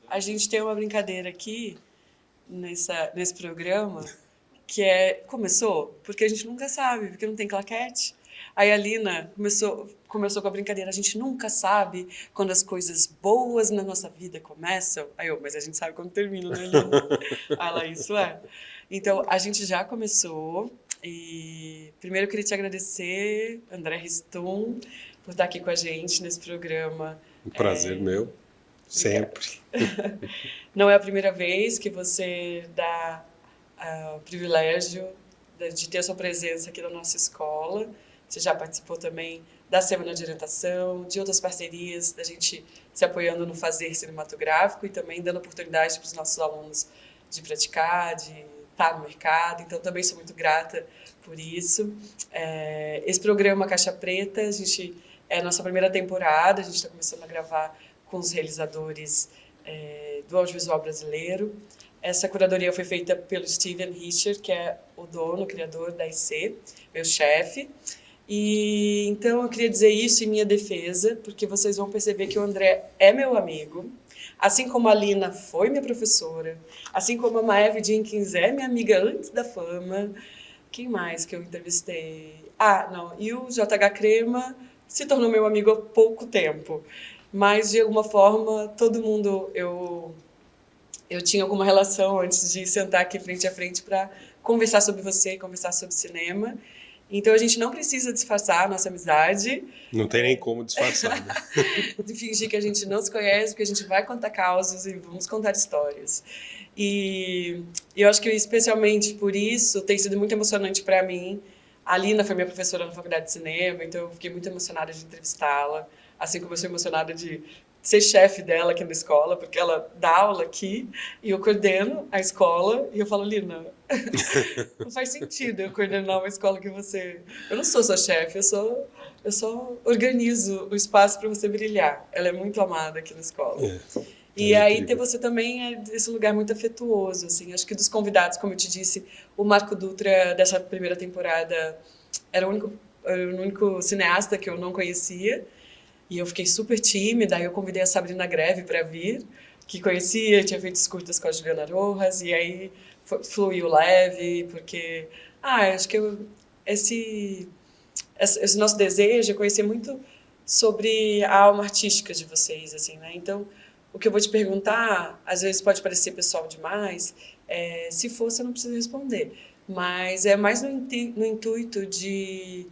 A gente tem uma brincadeira aqui nesse programa que começou porque a gente nunca sabe, porque não tem claquete. Aí a Lina começou com a brincadeira, a gente nunca sabe quando as coisas boas na nossa vida começam. Mas a gente sabe quando termina, né, Lina? Aí ela, isso é. Então, a gente já começou e primeiro eu queria te agradecer, André Riston, por estar aqui com a gente nesse programa. Um prazer meu, Obrigada. sempre. Não é a primeira vez que você dá o privilégio de ter a sua presença aqui na nossa escola. Você já participou também da Semana de Orientação, de outras parcerias, da gente se apoiando no fazer cinematográfico e também dando oportunidade para os nossos alunos de praticar, de estar no mercado. Então, também sou muito grata por isso. Esse programa Caixa Preta, é a nossa primeira temporada, a gente está começando a gravar com os realizadores do audiovisual brasileiro. Essa curadoria foi feita pelo Steven Richer, que é o dono, o criador da IC, meu chefe. E então eu queria dizer isso em minha defesa, porque vocês vão perceber que o André é meu amigo, assim como a Lina foi minha professora, assim como a Maeve Jenkins é minha amiga antes da fama. Quem mais que eu entrevistei? Não, e o JH Crema se tornou meu amigo há pouco tempo. Mas, de alguma forma, todo mundo eu tinha alguma relação antes de sentar aqui frente a frente para conversar sobre você, conversar sobre cinema. Então a gente não precisa disfarçar a nossa amizade. Não tem nem como disfarçar, né? De fingir que a gente não se conhece, porque a gente vai contar causos e vamos contar histórias. E eu acho que especialmente por isso tem sido muito emocionante para mim. A Lina foi minha professora na faculdade de cinema, então eu fiquei muito emocionada de entrevistá-la, assim como eu sou emocionada de ser chefe dela aqui na escola, porque ela dá aula aqui e eu coordeno a escola e eu falo, Lina, não faz sentido eu coordenar uma escola que você... Eu não sou sua chefe, eu só organizo o espaço para você brilhar. Ela é muito amada aqui na escola. E aí ter você também esse lugar muito afetuoso, assim. Acho que dos convidados, como eu te disse, o Marco Dutra dessa primeira temporada era o único cineasta que eu não conhecia. E eu fiquei super tímida, aí eu convidei a Sabrina Greve para vir, que conhecia, tinha feito curtas com a Juliana Rojas, e aí fluiu leve, porque acho que esse nosso desejo é conhecer muito sobre a alma artística de vocês, assim, né? Então, o que eu vou te perguntar, às vezes pode parecer pessoal demais, se for, você não precisa responder, mas é mais no intuito de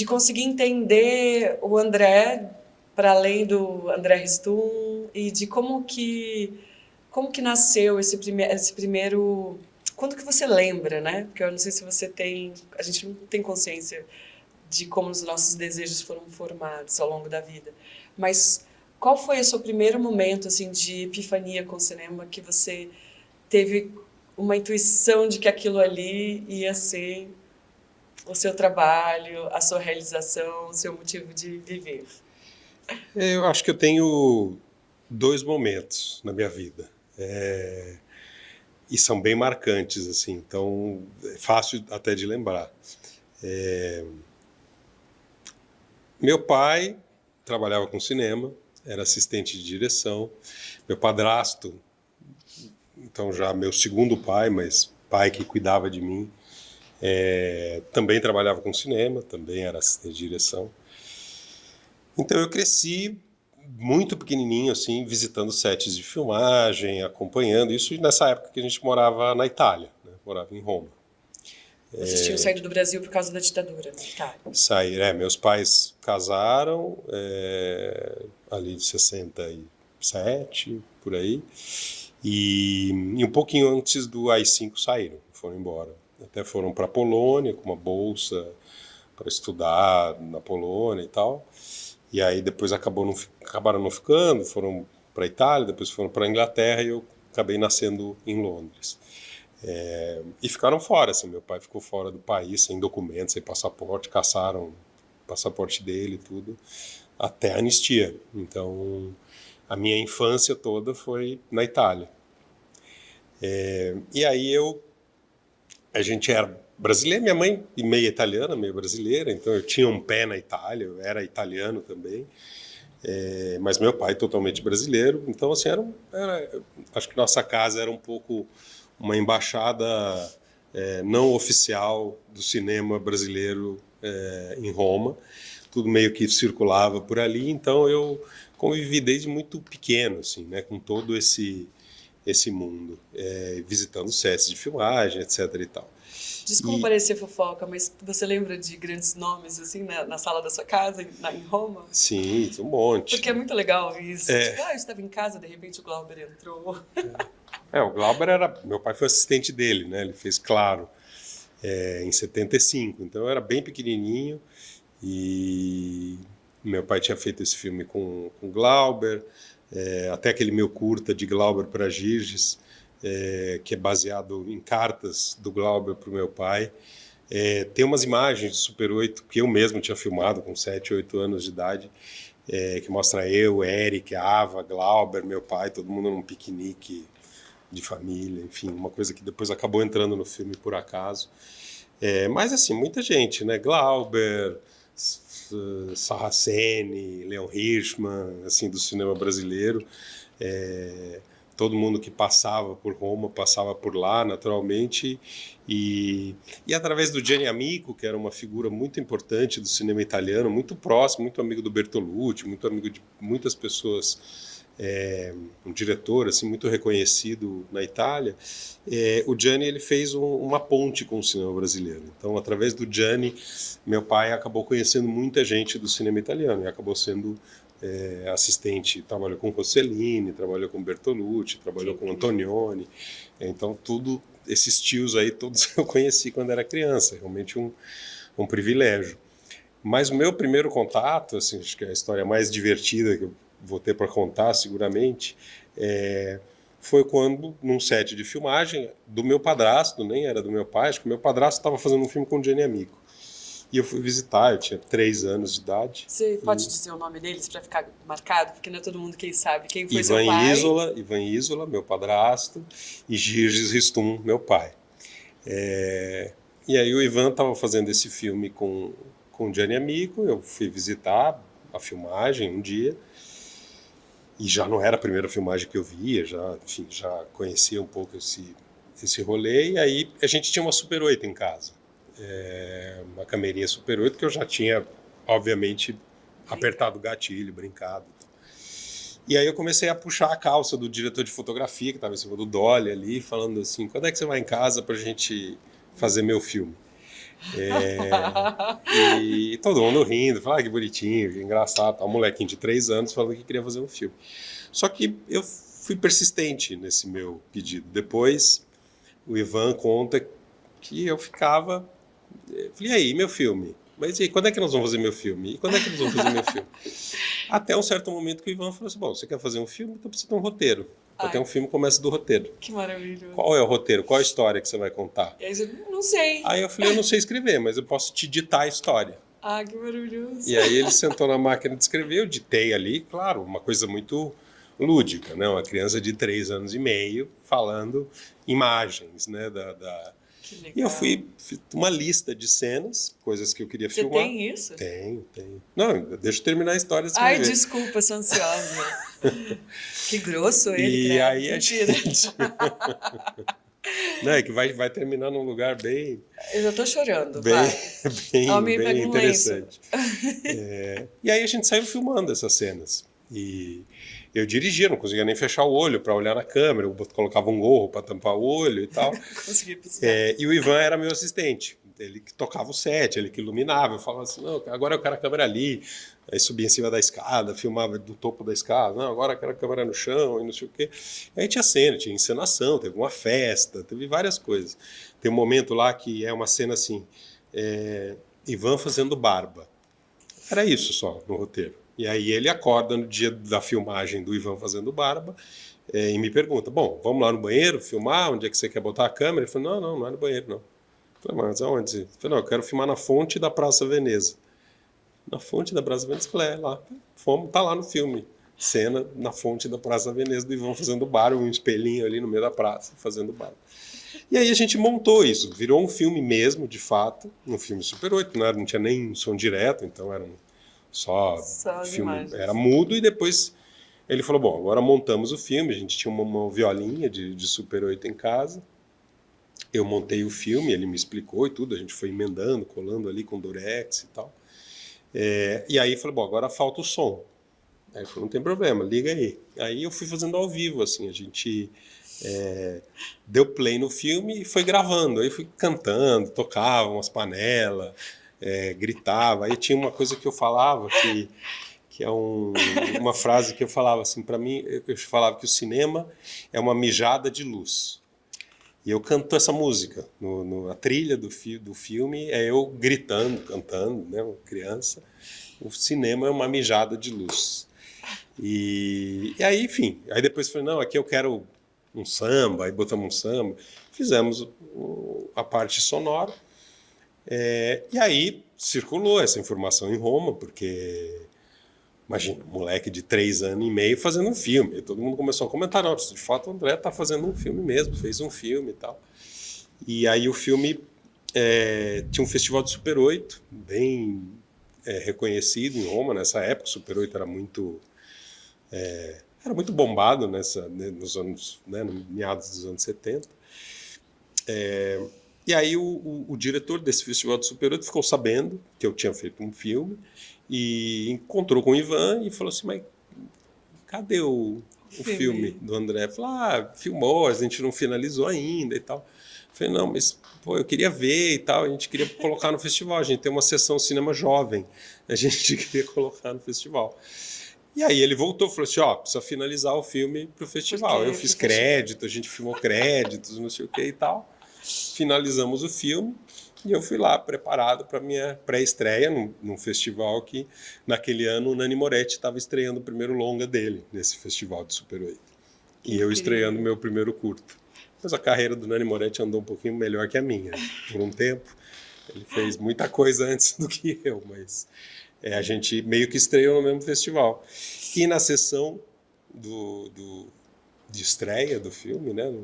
conseguir entender o André para além do André Ristum e de como que nasceu esse primeiro, quando que você lembra, né? Porque eu não sei se você tem, a gente não tem consciência de como os nossos desejos foram formados ao longo da vida, mas qual foi o seu primeiro momento assim de epifania com o cinema que você teve uma intuição de que aquilo ali ia ser o seu trabalho, a sua realização, o seu motivo de viver? Eu acho que eu tenho dois momentos na minha vida. E são bem marcantes, assim, então é fácil até de lembrar. Meu pai trabalhava com cinema, era assistente de direção. Meu padrasto, então já meu segundo pai, mas pai que cuidava de mim, também trabalhava com cinema, também era assistente de direção. Então eu cresci muito pequenininho, assim, visitando sets de filmagem, acompanhando isso, e nessa época que a gente morava na Itália, né? Morava em Roma. Vocês tinham saído do Brasil por causa da ditadura na Itália? Meus pais casaram ali de 67, por aí, e um pouquinho antes do AI-5 saíram, foram embora. Até foram para a Polônia com uma bolsa para estudar na Polônia e tal. E aí depois acabaram não ficando, foram para a Itália, depois foram para a Inglaterra e eu acabei nascendo em Londres. E ficaram fora, assim, meu pai ficou fora do país, sem documento, sem passaporte, caçaram o passaporte dele e tudo, até a anistia. Então, a minha infância toda foi na Itália. E aí a gente era brasileiro, minha mãe meio italiana, meio brasileira, então eu tinha um pé na Itália, eu era italiano também. Mas meu pai totalmente brasileiro, então assim, acho que nossa casa era um pouco uma embaixada não oficial do cinema brasileiro em Roma, tudo meio que circulava por ali, então eu convivi desde muito pequeno, assim, né, com todo esse mundo, visitando sets de filmagem, etc. e tal. Desculpa parecer fofoca, mas você lembra de grandes nomes, assim, na sala da sua casa, em Roma? Sim, um monte. Porque é muito legal isso. Tipo, eu estava em casa, de repente o Glauber entrou. O Glauber meu pai foi assistente dele, né? Ele fez Claro em 75, então eu era bem pequenininho e meu pai tinha feito esse filme com Glauber, até aquele meu curta de Glauber para Giges, que é baseado em cartas do Glauber para o meu pai. Tem umas imagens de Super 8 que eu mesmo tinha filmado com 7, 8 anos de idade, que mostra eu, Eric, Ava, Glauber, meu pai, todo mundo num piquenique de família, enfim, uma coisa que depois acabou entrando no filme por acaso. Mas assim, muita gente, né? Glauber, Sarraceni, Leon Hirschman, assim, do cinema brasileiro. Todo mundo que passava por Roma passava por lá, naturalmente, e através do Gianni Amico, que era uma figura muito importante do cinema italiano, muito próximo, muito amigo do Bertolucci, muito amigo de muitas pessoas, um diretor assim muito reconhecido na Itália, o Gianni ele fez uma ponte com o cinema brasileiro. Então, através do Gianni, meu pai acabou conhecendo muita gente do cinema italiano e acabou sendo assistente, trabalhou com Rossellini, trabalhou com Bertolucci, trabalhou com Antonioni, então tudo, esses tios aí todos eu conheci quando era criança, realmente um privilégio. Mas o meu primeiro contato, assim, acho que é a história mais divertida que eu vou ter para contar seguramente, foi quando, num set de filmagem do meu padrasto, nem era do meu pai, acho que o meu padrasto estava fazendo um filme com o Gianni Amico. E eu fui visitar, eu tinha 3 anos de idade. Você pode dizer o nome deles para ficar marcado? Porque não é todo mundo quem sabe quem foi seu pai. Ivan Isola, meu padrasto, e Giges Ristum, meu pai. E aí o Ivan estava fazendo esse filme com o Gianni Amico, eu fui visitar a filmagem um dia, e já não era a primeira filmagem que eu via, já conhecia um pouco esse rolê, e aí a gente tinha uma Super 8 em casa. Uma camerinha Super 8 que eu já tinha, obviamente, apertado o gatilho, brincado. E aí eu comecei a puxar a calça do diretor de fotografia, que estava em cima do dolly ali, falando assim, quando é que você vai em casa pra gente fazer meu filme? E todo mundo rindo, falando, que bonitinho, que engraçado, um molequinho de 3 anos falando que queria fazer um filme. Só que eu fui persistente nesse meu pedido. Depois, o Ivan conta que eu ficava... Falei, e aí, meu filme? Mas e aí, quando é que nós vamos fazer meu filme? E quando é que nós vamos fazer meu filme? Até um certo momento que o Ivan falou assim, bom, você quer fazer um filme? Então precisa ter um roteiro. Até um filme começa do roteiro. Que maravilhoso. Qual é o roteiro? Qual a história que você vai contar? E aí você, não sei. Aí eu falei, eu não sei escrever, mas eu posso te ditar a história. Que maravilhoso. E aí ele sentou na máquina de escrever, eu ditei ali, claro, uma coisa muito lúdica, né? Uma criança de 3 anos e meio falando imagens, né? E eu fiz uma lista de cenas, coisas que eu queria filmar. Você tem isso? Tenho. Não, deixa eu terminar a história. Ai, desculpa, sou ansiosa. Que grosso ele. E aí a gente... Não, é que vai terminar num lugar bem... Eu já tô chorando, bem interessante. E aí a gente saiu filmando essas cenas. E eu dirigia, não conseguia nem fechar o olho para olhar na câmera, eu colocava um gorro para tampar o olho e tal. Consegui piscar. E o Ivan era meu assistente, ele que tocava o set, ele que iluminava, eu falava assim, não, agora eu quero a câmera ali, aí subia em cima da escada, filmava do topo da escada, não, agora eu quero a câmera no chão e não sei o quê. Aí tinha cena, tinha encenação, teve uma festa, teve várias coisas. Tem um momento lá que é uma cena assim, Ivan fazendo barba. Era isso só no roteiro. E aí ele acorda no dia da filmagem do Ivan fazendo barba e me pergunta, bom, vamos lá no banheiro filmar, onde é que você quer botar a câmera? Ele falou, não é no banheiro, não. Eu falei, mas aonde? Ele falou, não, eu quero filmar na fonte da Praça Veneza. Na fonte da Praça Veneza? Eu falei, lá, tá lá no filme. Cena na fonte da Praça Veneza do Ivan fazendo barba, um espelhinho ali no meio da praça, fazendo barba. E aí a gente montou isso, virou um filme mesmo, de fato, um filme Super 8, não tinha nem som direto, então eram Só Só as filme, imagens. era mudo, e depois ele falou, bom, agora montamos o filme, a gente tinha uma violinha de Super 8 em casa, eu montei o filme, ele me explicou e tudo, a gente foi emendando, colando ali com durex e tal. E aí falou, bom, agora falta o som. Aí ele falou, não tem problema, liga aí. Aí eu fui fazendo ao vivo, assim, a gente deu play no filme e foi gravando. Aí fui cantando, tocava umas panelas, gritava. Aí tinha uma coisa que eu falava que é uma frase que eu falava assim, para mim, eu falava que o cinema é uma mijada de luz. E eu canto essa música. A trilha do filme é eu gritando, cantando, né, uma criança. O cinema é uma mijada de luz. E aí, enfim, aí depois eu falei, não, aqui eu quero um samba, aí botamos um samba. Fizemos a parte sonora. E aí circulou essa informação em Roma, porque... Imagina, um moleque de 3 anos e meio fazendo um filme. E todo mundo começou a comentar, não, de fato o André está fazendo um filme mesmo, fez um filme e tal. E aí o filme tinha um festival de Super 8, bem reconhecido em Roma nessa época. O Super 8 era muito bombado nos anos, né, no meados dos anos 70. E aí o diretor desse festival de Super 8 ficou sabendo que eu tinha feito um filme e encontrou com o Ivan e falou assim, mas cadê o filme do André? Falou, filmou, a gente não finalizou ainda e tal. Eu falei, não, mas pô, eu queria ver e tal, a gente queria colocar no festival, a gente tem uma sessão cinema jovem, a gente queria colocar no festival. E aí ele voltou e falou assim, precisa finalizar o filme pro festival. Eu fiz crédito, a gente filmou créditos, não sei o que e tal. Finalizamos o filme e eu fui lá preparado para minha pré-estreia num festival que naquele ano o Nani Moretti estava estreando o primeiro longa dele nesse festival de Super 8. E eu estreando meu primeiro curto. Mas a carreira do Nani Moretti andou um pouquinho melhor que a minha. Por um tempo, ele fez muita coisa antes do que eu, mas a gente meio que estreou no mesmo festival. E na sessão de estreia do filme, né,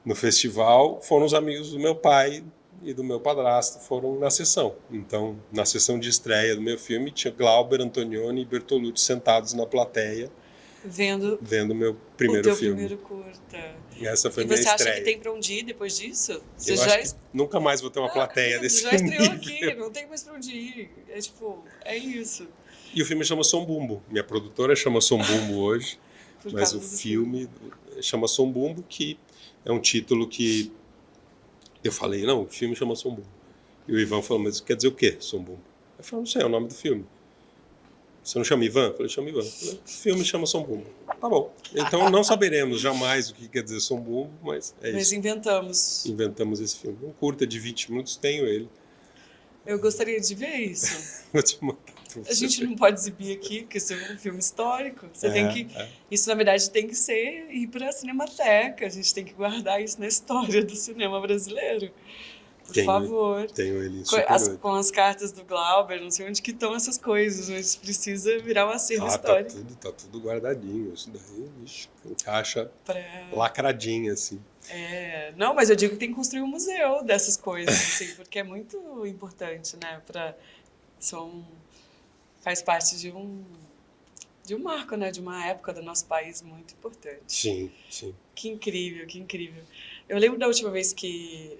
no festival, foram os amigos do meu pai e do meu padrasto, foram na sessão. Então, na sessão de estreia do meu filme, tinha Glauber, Antonioni e Bertolucci sentados na plateia, vendo o meu primeiro filme. Primeiro curta. E essa foi minha estreia. E você acha que tem pra onde ir depois disso? Você eu acho que nunca mais vou ter uma plateia desse filme. Você já estreou aqui, não tem mais pra onde ir. É isso. E o filme chama Som Bumbo. Minha produtora chama Som Bumbo hoje, mas o filme chama Som Bumbo, que é um título que eu falei, não, o filme chama Som Bumbo. E o Ivan falou, mas quer dizer o quê, Som Bumbo? Eu falei, não sei, é o nome do filme. Você não chama Ivan? Eu falei, chama Ivan. O filme chama Som Bumbo. Tá bom. Então não saberemos jamais o que quer dizer Som Bumbo, mas é isso. Mas inventamos. Inventamos esse filme. Um curta de 20 minutos, tenho ele. Eu gostaria de ver isso. Vou te mandar pra você. A gente não pode exibir aqui, porque isso é um filme histórico. Você tem que... Isso, na verdade, tem que ir para a Cinemateca. A gente tem que guardar isso na história do cinema brasileiro. Por favor. Tenho ele em com as cartas do Glauber, não sei onde que estão essas coisas, mas precisa virar um acervo histórico. Tá tudo guardadinho. Isso daí, vixe, encaixa lacradinho, assim. Não, mas eu digo que tem que construir um museu dessas coisas, assim, porque é muito importante, né? Faz parte de um marco, né? De uma época do nosso país muito importante. Sim, sim. Que incrível, que incrível. Eu lembro da última vez que...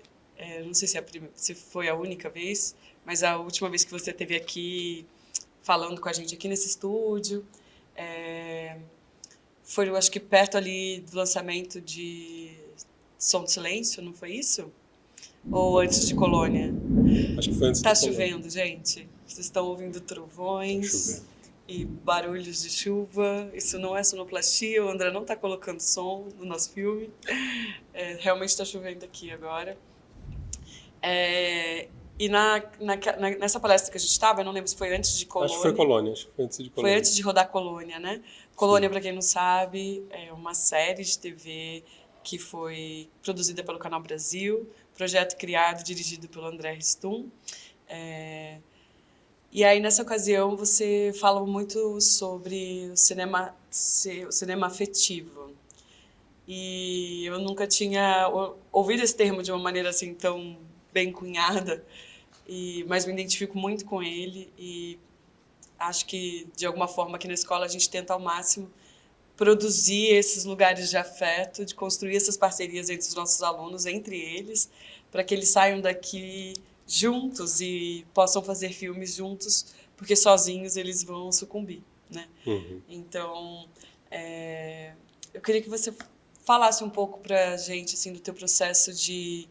não sei se foi a única vez, mas a última vez que você esteve aqui falando com a gente aqui nesse estúdio, foi, eu acho que perto ali do lançamento de Som do Silêncio, não foi isso? Ou antes de Colônia? Acho que foi antes de Colônia. Tá chovendo, gente. Vocês estão ouvindo trovões e barulhos de chuva. Isso não é sonoplastia, o André não está colocando som no nosso filme. Realmente está chovendo aqui agora. E nessa palestra que a gente estava, eu não lembro se foi antes de Colônia. Acho que foi Colônia, acho que foi antes de Colônia. Foi antes de rodar Colônia, né? Colônia, para quem não sabe, é uma série de TV que foi produzida pelo Canal Brasil, projeto criado e dirigido pelo André Ristum. E aí, nessa ocasião, você fala muito sobre o cinema afetivo. E eu nunca tinha ouvido esse termo de uma maneira assim tão bem cunhada, mas me identifico muito com ele e acho que, de alguma forma, aqui na escola a gente tenta ao máximo produzir esses lugares de afeto, de construir essas parcerias entre os nossos alunos, entre eles, para que eles saiam daqui juntos e possam fazer filmes juntos, porque sozinhos eles vão sucumbir, né? Uhum. Então, eu queria que você falasse um pouco para a gente assim, do teu processo de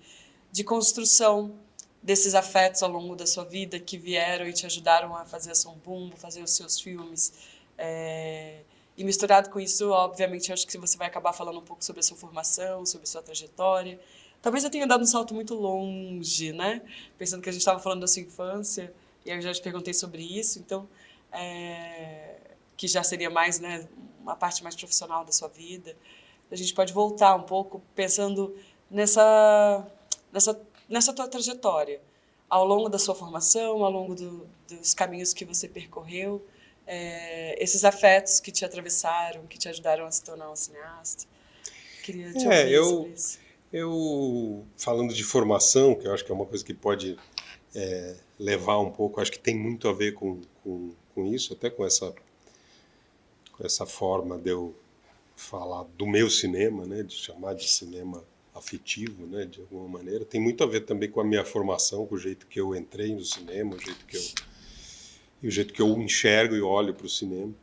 construção desses afetos ao longo da sua vida que vieram e te ajudaram a fazer a Som Bumbo, fazer os seus filmes. E misturado com isso, obviamente, eu acho que você vai acabar falando um pouco sobre a sua formação, sobre a sua trajetória. Talvez eu tenha dado um salto muito longe, né? Pensando que a gente estava falando da sua infância, e aí eu já te perguntei sobre isso, então, que já seria mais, né, uma parte mais profissional da sua vida. A gente pode voltar um pouco pensando nessa tua trajetória, ao longo da sua formação, ao longo dos caminhos que você percorreu, esses afetos que te atravessaram, que te ajudaram a se tornar um cineasta. Queria te ouvir sobre isso. Eu, falando de formação, que eu acho que é uma coisa que pode levar um pouco, acho que tem muito a ver com isso, até com essa forma de eu falar do meu cinema, né, de chamar de cinema afetivo, né, de alguma maneira, tem muito a ver também com a minha formação, com o jeito que eu entrei no cinema, o jeito que eu enxergo e olho para o cinema.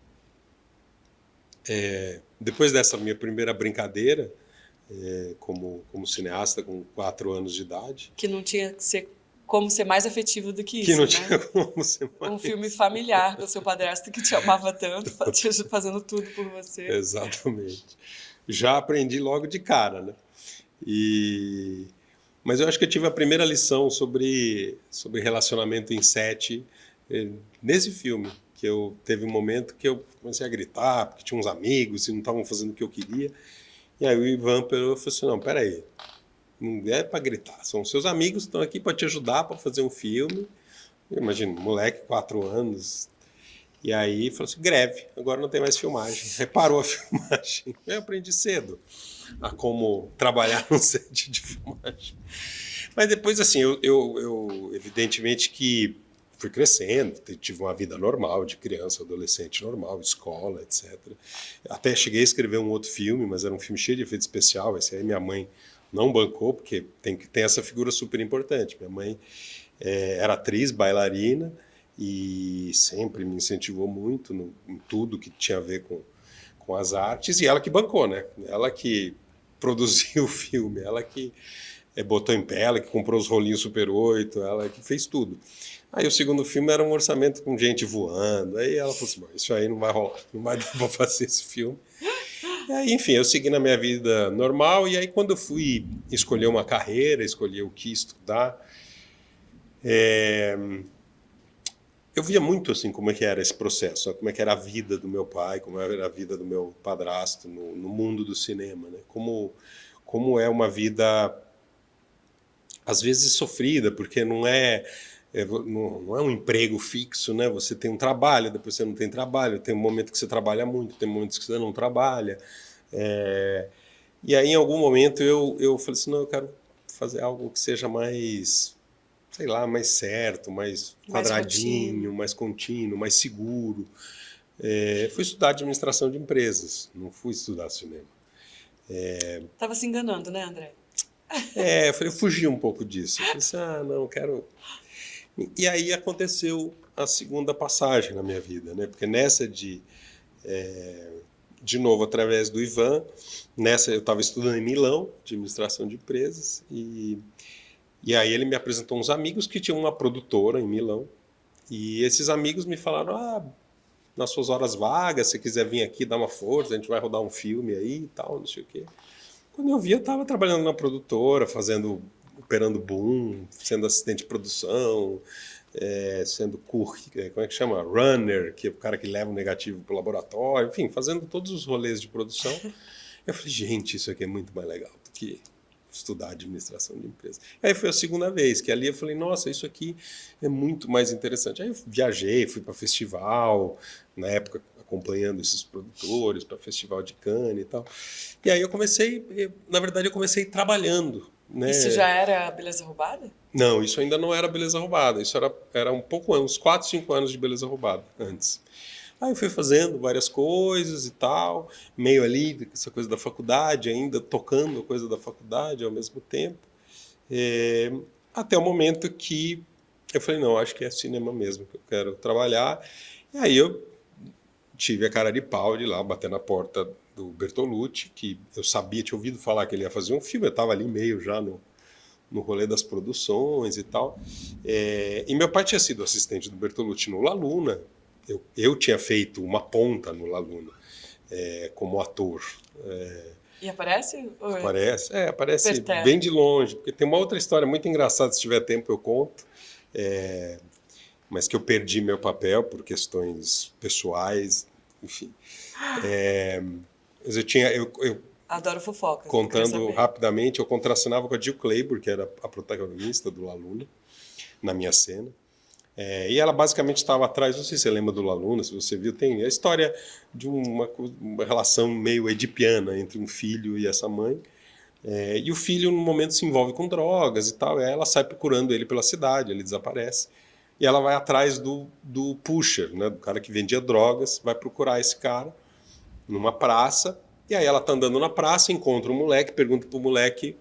Depois dessa minha primeira brincadeira, como cineasta, com 4 anos de idade. Que não tinha como ser mais afetivo do que isso, que não né? tinha como ser mais... Um filme familiar do seu padrasto que te amava tanto, fazendo tudo por você. Exatamente. Já aprendi logo de cara, né? Mas eu acho que eu tive a primeira lição sobre relacionamento em set nesse filme, que eu teve um momento que eu comecei a gritar, porque tinha uns amigos e não estavam fazendo o que eu queria. E aí o Ivan falou assim, não, peraí, não é para gritar, são seus amigos que estão aqui para te ajudar para fazer um filme. Imagina, moleque, 4 anos. E aí falou assim, greve, agora não tem mais filmagem. Aí parou a filmagem. Eu aprendi cedo a como trabalhar no set de filmagem. Mas depois, assim, eu evidentemente que fui crescendo, tive uma vida normal, de criança, adolescente normal, escola, etc. Até cheguei a escrever um outro filme, mas era um filme cheio de efeito especial. Esse aí minha mãe não bancou, porque tem essa figura super importante. Minha mãe era atriz, bailarina, e sempre me incentivou muito em tudo que tinha a ver com as artes, e ela que bancou, né? Ela que produziu o filme, ela que botou em pé, ela que comprou os rolinhos Super 8, ela que fez tudo. Aí o segundo filme era um orçamento com gente voando, aí ela falou assim, isso aí não vai rolar, não vai dar pra fazer esse filme. E aí, enfim, eu segui na minha vida normal, e aí quando eu fui escolher uma carreira, escolher o que estudar, eu via muito assim como é que era esse processo, como é que era a vida do meu pai, como era a vida do meu padrasto no mundo do cinema, né? Como é uma vida às vezes sofrida, porque não é um emprego fixo, né? Você tem um trabalho, depois você não tem trabalho, tem um momento que você trabalha muito, tem momentos que você não trabalha. E aí em algum momento eu falei assim, não, eu quero fazer algo que seja mais, sei lá, mais certo, mais quadradinho, mais contínuo, mais seguro. Fui estudar administração de empresas, não fui estudar cinema. Tava se enganando, né, André? Eu fugi um pouco disso. Eu falei assim, não, quero... E aí aconteceu a segunda passagem na minha vida, né? Porque nessa de novo, através do Ivan, nessa eu estava estudando em Milão, administração de empresas, e aí ele me apresentou uns amigos que tinham uma produtora em Milão, e esses amigos me falaram, nas suas horas vagas, se quiser vir aqui dar uma força, a gente vai rodar um filme aí e tal, não sei o quê. Quando eu vi, eu estava trabalhando na produtora, operando boom, sendo assistente de produção, sendo como é que chama? Runner, que é o cara que leva o negativo para o laboratório, enfim, fazendo todos os rolês de produção. Eu falei, gente, isso aqui é muito mais legal do que estudar administração de empresa. Aí foi a segunda vez, que ali eu falei, nossa, isso aqui é muito mais interessante. Aí eu viajei, fui para festival, na época acompanhando esses produtores, para festival de Cannes e tal. E aí eu comecei trabalhando né? Isso já era Beleza Roubada? Não, isso ainda não era Beleza Roubada. Isso era um pouco, uns 4, 5 anos de Beleza Roubada antes. Aí eu fui fazendo várias coisas e tal, meio ali, essa coisa da faculdade, ainda tocando a coisa da faculdade ao mesmo tempo. Até o momento que eu falei, não, acho que é cinema mesmo que eu quero trabalhar. E aí eu tive a cara de pau de ir lá bater na porta do Bertolucci, que eu sabia, tinha ouvido falar que ele ia fazer um filme, eu estava ali meio já no rolê das produções e tal. E meu pai tinha sido assistente do Bertolucci no La Luna. Eu tinha feito uma ponta no La Luna, como ator. E aparece? Aparece bem de longe, porque tem uma outra história muito engraçada, se tiver tempo eu conto, mas que eu perdi meu papel por questões pessoais, enfim. Mas eu Adoro fofoca. contando rapidamente, eu contracenava com a Jill Clayburgh, que era a protagonista do La Luna, na minha cena. E ela basicamente estava atrás, não sei se você lembra do La Luna, se você viu, tem a história de uma relação meio edipiana entre um filho e essa mãe. E o filho, no momento, se envolve com drogas e tal, e aí ela sai procurando ele pela cidade, ele desaparece. E ela vai atrás do pusher, né, do cara que vendia drogas, vai procurar esse cara numa praça. E aí ela tá andando na praça, encontra um moleque, pergunta pro moleque,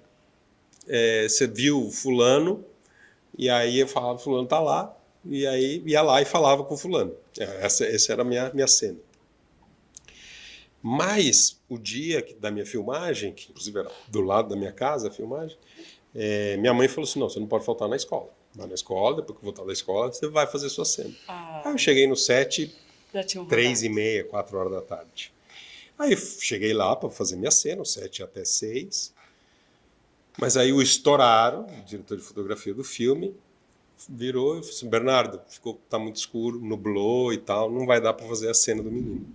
você viu fulano? E aí eu falava, fulano tá lá. E aí ia lá e falava com fulano. Essa era a minha cena. Mas o dia da minha filmagem, que inclusive era do lado da minha casa a filmagem, minha mãe falou assim, não, você não pode faltar na escola. Vai na escola, depois que eu voltar da escola, você vai fazer sua cena. Aí eu cheguei no set, 3h30, 4 horas da tarde. Aí eu cheguei lá para fazer minha cena, o set até 6. Mas aí o Storaro, o diretor de fotografia do filme, virou e falou assim, Bernardo, tá muito escuro, nublou e tal, não vai dar para fazer a cena do menino.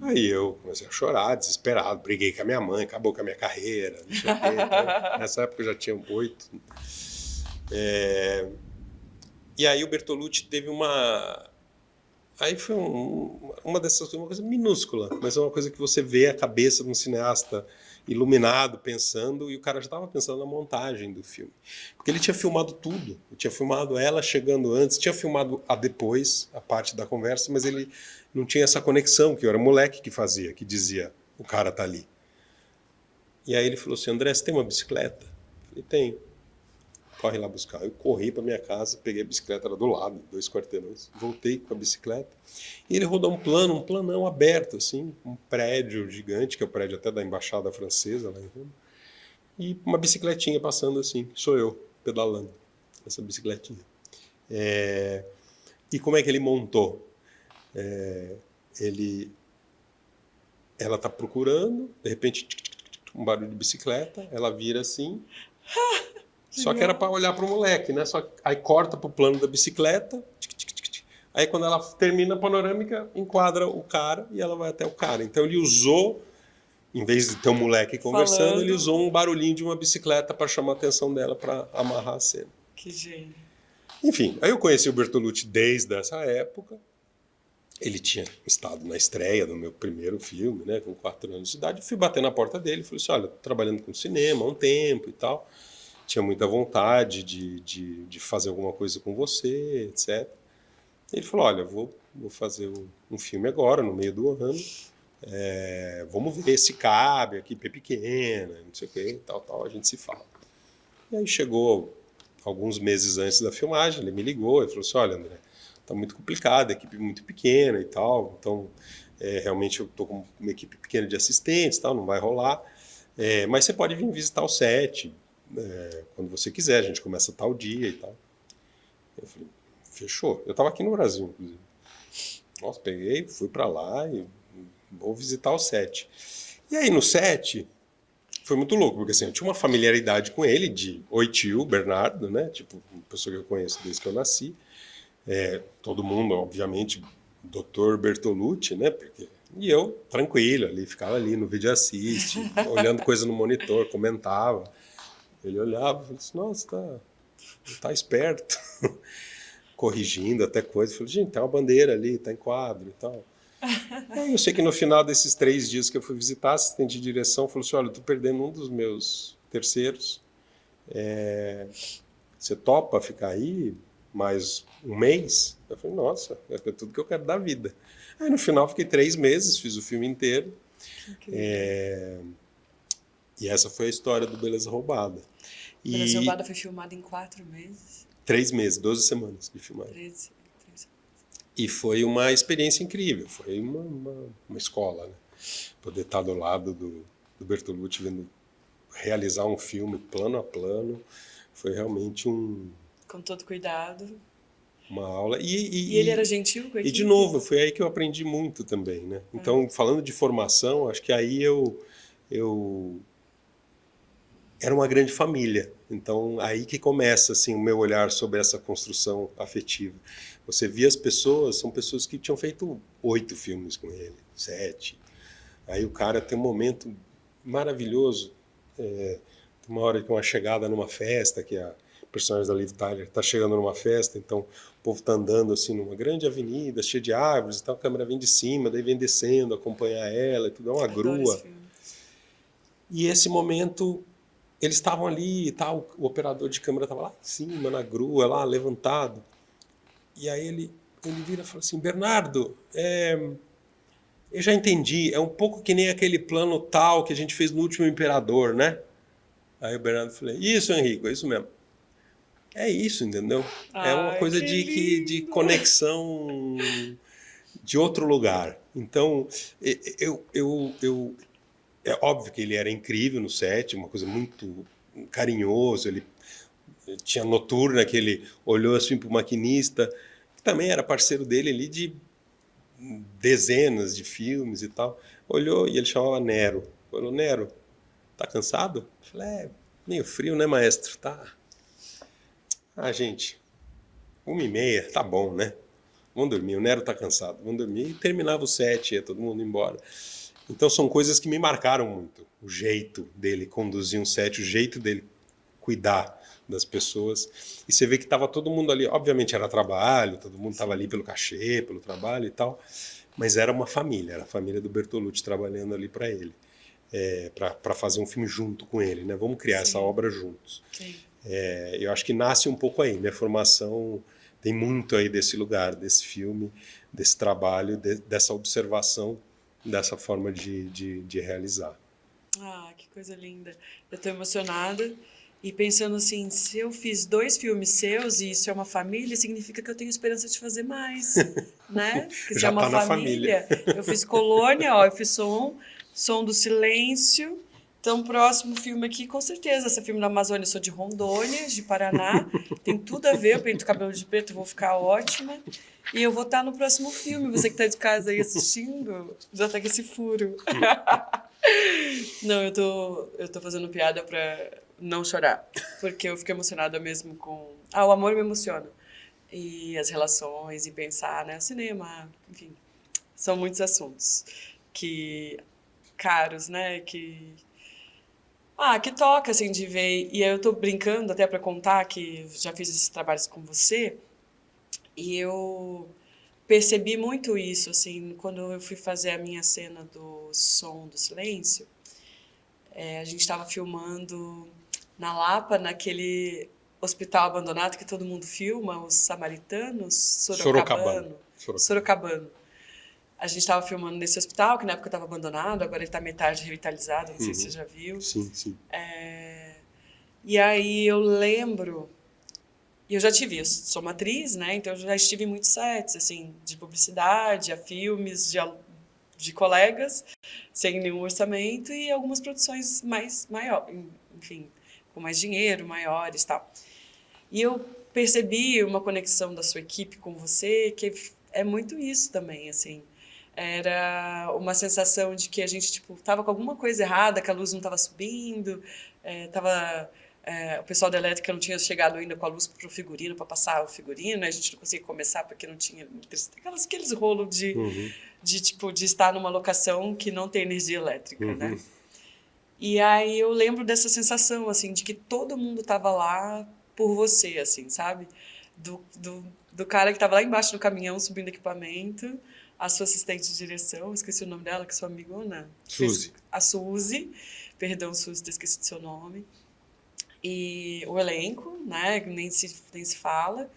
Aí eu comecei a chorar, desesperado, briguei com a minha mãe, acabou com a minha carreira, não sei o quê. Então, nessa época eu já tinha 8. E aí o Bertolucci teve uma... Aí foi uma dessas, uma coisa minúscula, mas é uma coisa que você vê a cabeça de um cineasta iluminado, pensando, e o cara já estava pensando na montagem do filme. Porque ele tinha filmado tudo. Ele tinha filmado ela chegando antes, tinha filmado a depois, a parte da conversa, mas ele não tinha essa conexão, que eu era moleque que fazia, que dizia, o cara tá ali. E aí ele falou assim, André, você tem uma bicicleta? Eu falei, tenho. Corre lá buscar. Eu corri para minha casa, peguei a bicicleta, era do lado, 2 quarteirões, voltei com a bicicleta, e ele rodou um planão aberto, assim, um prédio gigante, que é o prédio até da Embaixada Francesa, lá em Roma, e uma bicicletinha passando assim, sou eu, pedalando, essa bicicletinha. E como é que ele montou? Ela tá procurando, de repente, um barulho de bicicleta, ela vira assim... Só que era para olhar para o moleque, né? Aí corta para o plano da bicicleta. Aí quando ela termina a panorâmica, enquadra o cara e ela vai até o cara. Então ele usou, em vez de ter um moleque conversando, ele usou um barulhinho de uma bicicleta para chamar a atenção dela, para amarrar a cena. Que gênio. Enfim, aí eu conheci o Bertolucci desde essa época. Ele tinha estado na estreia do meu primeiro filme, né? Com 4 anos de idade. Eu fui bater na porta dele e falei assim, olha, tô trabalhando com cinema há um tempo e tal. Tinha muita vontade de fazer alguma coisa com você, etc. Ele falou, olha, vou fazer um filme agora, no meio do ano, vamos ver se cabe, a equipe é pequena, não sei o que, tal, a gente se fala. E aí chegou alguns meses antes da filmagem, ele me ligou e falou assim, olha, André, tá muito complicado, a equipe é muito pequena e tal, então realmente eu tô com uma equipe pequena de assistentes, tal, não vai rolar, mas você pode vir visitar o set, quando você quiser, a gente começa tal dia e tal. Eu falei, fechou. Eu estava aqui no Brasil, inclusive. Nossa, peguei, fui para lá e vou visitar o set. E aí no set foi muito louco, porque assim, eu tinha uma familiaridade com ele de oi tio, Bernardo, né? Tipo, uma pessoa que eu conheço desde que eu nasci. Todo mundo, obviamente, Dr. Bertolucci, né? E eu, tranquilo, ali, ficava ali no vídeo assiste, olhando coisa no monitor, comentava. Ele olhava e falou assim, nossa, tá esperto. Corrigindo até coisa. Eu falei, gente, tem uma bandeira ali, tá em quadro e tal. Aí eu sei que no final desses 3 dias que eu fui visitar, a assistente de direção falou assim, olha, eu tô perdendo um dos meus terceiros, Você topa ficar aí mais um mês? Eu falei, nossa, é tudo que eu quero da vida. Aí no final fiquei 3 meses, fiz o filme inteiro. E essa foi a história do Beleza Roubada. Beleza Roubada foi filmada em 4 meses? 3 meses, 12 semanas de filmagem. 13. E foi uma experiência incrível, foi uma escola, né? Poder estar do lado do Bertolucci, vendo realizar um filme plano a plano, foi realmente com todo cuidado. Uma aula. E ele era gentil com a equipe? E de novo, foi aí que eu aprendi muito também, né? Então, falando de formação, acho que aí eu era uma grande família. Então, aí que começa assim o meu olhar sobre essa construção afetiva. Você via as pessoas, são pessoas que tinham feito 8 filmes com ele, 7. Aí o cara tem um momento maravilhoso, uma hora que uma chegada numa festa, que a personagem da Liv Tyler está chegando numa festa, então o povo está andando assim numa grande avenida, cheia de árvores e tal, a câmera vem de cima, daí vem descendo, acompanhar ela, e tudo, é uma grua. E esse momento, eles estavam ali e tal, o operador de câmera estava lá em cima, na grua, lá, levantado. E aí ele vira e fala assim, Bernardo, eu já entendi, é um pouco que nem aquele plano tal que a gente fez no Último Imperador, né? Aí o Bernardo falou, isso, Henrico, é isso mesmo. É isso, entendeu? É uma coisa de conexão de outro lugar. Então, é óbvio que ele era incrível no set, uma coisa muito carinhoso, ele tinha noturna que ele olhou assim para o maquinista, que também era parceiro dele ali de dezenas de filmes e tal. Olhou e ele chamava Nero. Falou, Nero, tá cansado? Eu falei, meio frio, né, maestro? Tá. Ah, gente, 1h30, tá bom, né? Vamos dormir, o Nero tá cansado, vamos dormir. E terminava o set, ia todo mundo embora. Então são coisas que me marcaram muito. O jeito dele conduzir um set, o jeito dele cuidar das pessoas. E você vê que estava todo mundo ali, obviamente era trabalho, todo mundo estava ali pelo cachê, pelo trabalho e tal, mas era uma família, era a família do Bertolucci trabalhando ali para ele, para fazer um filme junto com ele, né? Vamos criar essa obra juntos. Eu acho que nasce um pouco aí, minha formação tem muito aí desse lugar, desse filme, desse trabalho, dessa observação, dessa forma de realizar. Ah, que coisa linda. Eu estou emocionada e pensando assim, se eu fiz 2 filmes seus e isso é uma família, significa que eu tenho esperança de fazer mais, né? Porque se é uma família, eu fiz Colônia, ó, eu fiz Som do Silêncio. Então, próximo filme aqui, com certeza, esse filme da Amazônia, eu sou de Rondônia, de Paraná, tem tudo a ver, eu pinto cabelo de preto, vou ficar ótima. E eu vou estar no próximo filme, você que está de casa aí assistindo, já tá com esse furo. Não, eu tô fazendo piada pra não chorar, porque eu fico emocionada mesmo com... o amor me emociona. E as relações, e pensar, né, o cinema, enfim, são muitos assuntos que... caros, né, que toca, assim, de ver. E eu tô brincando até pra contar que já fiz esses trabalhos com você, e eu percebi muito isso, assim, quando eu fui fazer a minha cena do Som do Silêncio. A gente estava filmando na Lapa, naquele hospital abandonado que todo mundo filma, os samaritanos, Sorocabano. A gente estava filmando nesse hospital, que na época estava abandonado, agora ele está metade revitalizado, não sei se você já viu. Sim, sim. E aí eu lembro... E eu sou uma atriz, né? Então eu já estive em muitos sets, assim, de publicidade, a filmes de colegas, sem nenhum orçamento, e algumas produções maiores, enfim, com mais dinheiro, maiores e tal. E eu percebi uma conexão da sua equipe com você, que é muito isso também, assim. Era uma sensação de que a gente, tipo, tava com alguma coisa errada, que a luz não estava subindo, o pessoal da elétrica não tinha chegado ainda com a luz para o figurino, para passar o figurino, a gente não conseguia começar porque não tinha aqueles rolos de estar numa locação que não tem energia elétrica, né? E aí eu lembro dessa sensação, assim, de que todo mundo estava lá por você, assim, sabe? Do cara que estava lá embaixo no caminhão subindo equipamento, a sua assistente de direção, esqueci o nome dela, que é sua amigona. Suzy. A Suzy. Perdão, Suzy, esqueci do seu nome. E o elenco, né, nem se fala.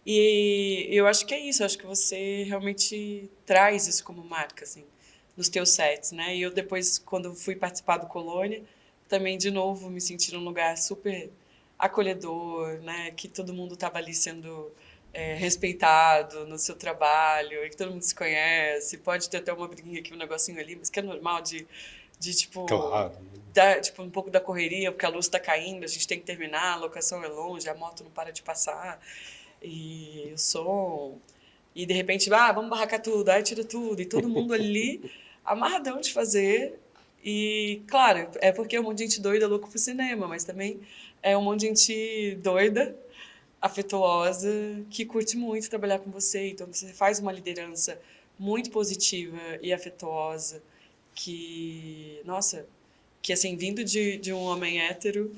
E eu acho que é isso, eu acho que você realmente traz isso como marca, assim, nos teus sets, né? E eu depois, quando fui participar do Colônia, também, de novo, me senti num lugar super acolhedor, né? Que todo mundo estava ali sendo respeitado no seu trabalho, e que todo mundo se conhece, pode ter até uma briguinha aqui, um negocinho ali, mas que é normal de tipo, Claro. tipo, um pouco da correria, porque a luz está caindo, a gente tem que terminar, a locação é longe, a moto não para de passar, e o som, e de repente, vamos barracar tudo, aí tira tudo, e todo mundo ali amarradão de fazer, e claro, é porque é um monte de gente doida, louco pro cinema, mas também é um monte de gente doida, afetuosa, que curte muito trabalhar com você, então você faz uma liderança muito positiva e afetuosa, que, nossa, que assim, vindo de um homem hétero,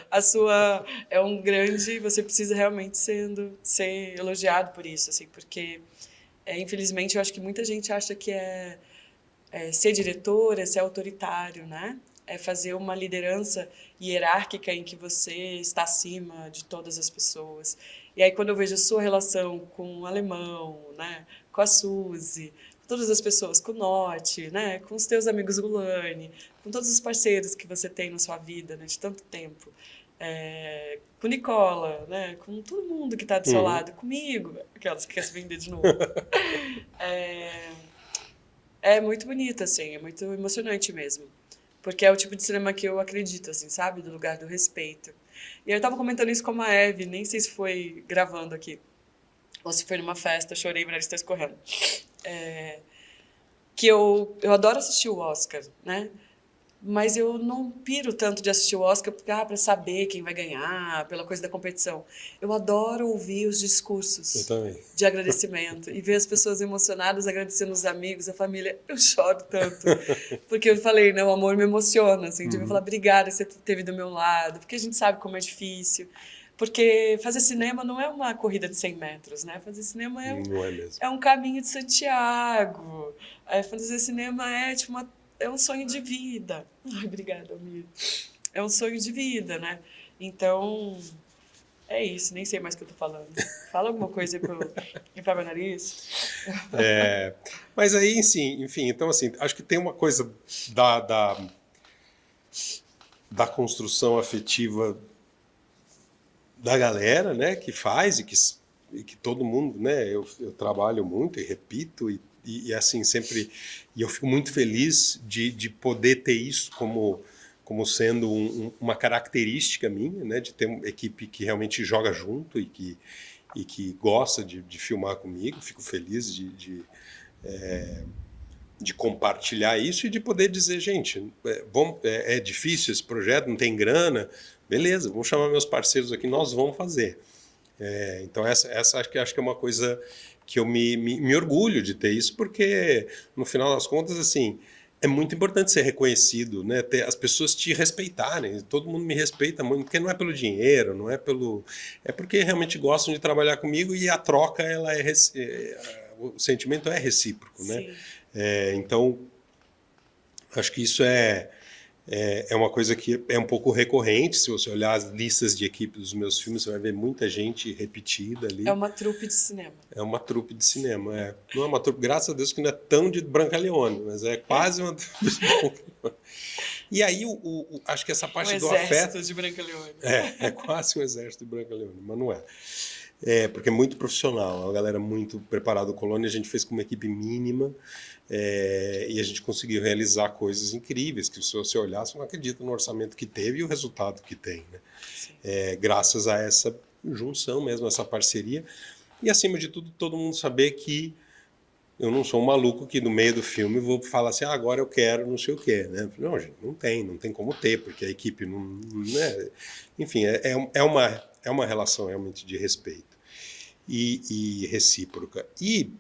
a sua é um grande, você precisa realmente ser elogiado por isso, assim, porque infelizmente eu acho que muita gente acha que ser diretor é ser autoritário, né? É fazer uma liderança hierárquica em que você está acima de todas as pessoas. E aí quando eu vejo a sua relação com o alemão, né, com a Suzy, com todas as pessoas, com o Norte, né, com os teus amigos Gulani, com todos os parceiros que você tem na sua vida, né, de tanto tempo, com Nicola, né, com todo mundo que está do seu Uhum. lado, comigo, aquelas que quer se vender de novo. É muito bonito, assim, é muito emocionante mesmo. Porque é o tipo de cinema que eu acredito, assim, sabe? Do lugar do respeito. E eu tava comentando isso com a Eve, nem sei se foi gravando aqui, ou se foi numa festa, chorei, meu nariz tá escorrendo. Que eu adoro assistir o Oscar, né? Mas eu não piro tanto de assistir o Oscar para saber quem vai ganhar, pela coisa da competição. Eu adoro ouvir os Eu discursos também. de agradecimento e ver as pessoas emocionadas agradecendo os amigos, a família. Eu choro tanto, porque eu falei, né, o amor me emociona, assim, de me falar Uhum. obrigada por você ter esteve do meu lado, porque a gente sabe como é difícil. Porque fazer cinema não é uma corrida de 100 metros, né? Fazer cinema Não é mesmo. é um caminho de Santiago. Fazer cinema é tipo é um sonho de vida. Ai, obrigada, amigo. É um sonho de vida, né? Então, é isso. Nem sei mais o que eu tô falando. Fala alguma coisa aí pra eu limpar meu nariz. Mas aí, sim, enfim, então assim, acho que tem uma coisa da, da, da construção afetiva da galera, né, que faz e que todo mundo, né, eu trabalho muito e repito e assim sempre, e eu fico muito feliz de poder ter isso como sendo uma característica minha, né, de ter uma equipe que realmente joga junto e que gosta de filmar comigo, fico feliz de compartilhar isso e de poder dizer, gente, é difícil esse projeto, não tem grana, beleza, vamos chamar meus parceiros aqui, nós vamos fazer. Então essa acho que é uma coisa que eu me orgulho de ter isso, porque no final das contas, assim, é muito importante ser reconhecido, né? Ter as pessoas te respeitarem. Todo mundo me respeita muito, porque não é pelo dinheiro, não é pelo, é porque realmente gostam de trabalhar comigo e a troca ela o sentimento é recíproco, né? Sim. Então acho que isso é uma coisa que é um pouco recorrente. Se você olhar as listas de equipe dos meus filmes, você vai ver muita gente repetida É ali. uma trupe de cinema. É uma trupe de cinema. Não é uma trupe, graças a Deus que não é tão de Brancaleone, mas é quase uma trupe de Brancaleone. E aí, acho que essa Um parte do exército afeto de Brancaleone. é quase um exército de Brancaleone, mas não é. Porque é muito profissional, é uma galera muito preparada. O Colônia a gente fez com uma equipe mínima e a gente conseguiu realizar coisas incríveis que se você olhar, você não acredita no orçamento que teve e o resultado que tem, né? Graças a essa junção mesmo, essa parceria. E acima de tudo, todo mundo saber que eu não sou um maluco que no meio do filme vou falar assim, agora eu quero não sei o quê, né? Não, gente, não tem como ter, porque a equipe não, né? Enfim, é uma relação realmente de respeito e recíproca. E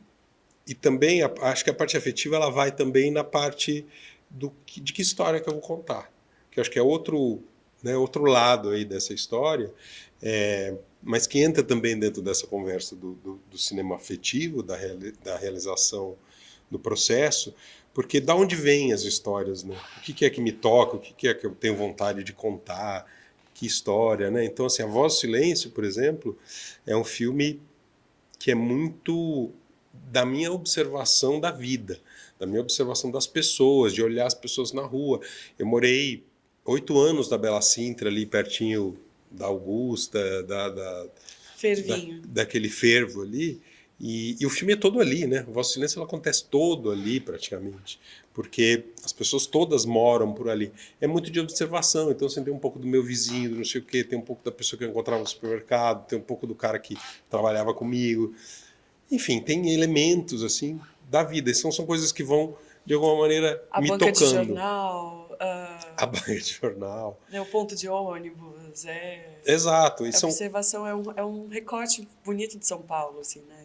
também acho que a parte afetiva ela vai também na parte de que história que eu vou contar, que eu acho que é outro, né, outro lado aí dessa história, mas que entra também dentro dessa conversa do cinema afetivo, da realização do processo, Porque da onde vêm as histórias, né? O que é que me toca, o que é que eu tenho vontade de contar, que história, né? Então, assim, A Voz do Silêncio, por exemplo, é um filme que é muito da minha observação da vida, da minha observação das pessoas, de olhar as pessoas na rua. Eu morei 8 anos na Bela Sintra, ali pertinho da Augusta, Fervinho. daquele fervo ali, e o filme é todo ali, né? O Voz do Silêncio ela acontece todo ali, praticamente, porque as pessoas todas moram por ali. É muito de observação, então você tem um pouco do meu vizinho, do não sei o quê, tem um pouco da pessoa que eu encontrava no supermercado, tem um pouco do cara que trabalhava comigo. Enfim, tem elementos, assim, da vida. E são coisas que vão, de alguma maneira, A me banca de tocando. jornal, A banca de jornal. né, o ponto de ônibus, Exato. E a observação é um recorte bonito de São Paulo, assim, né?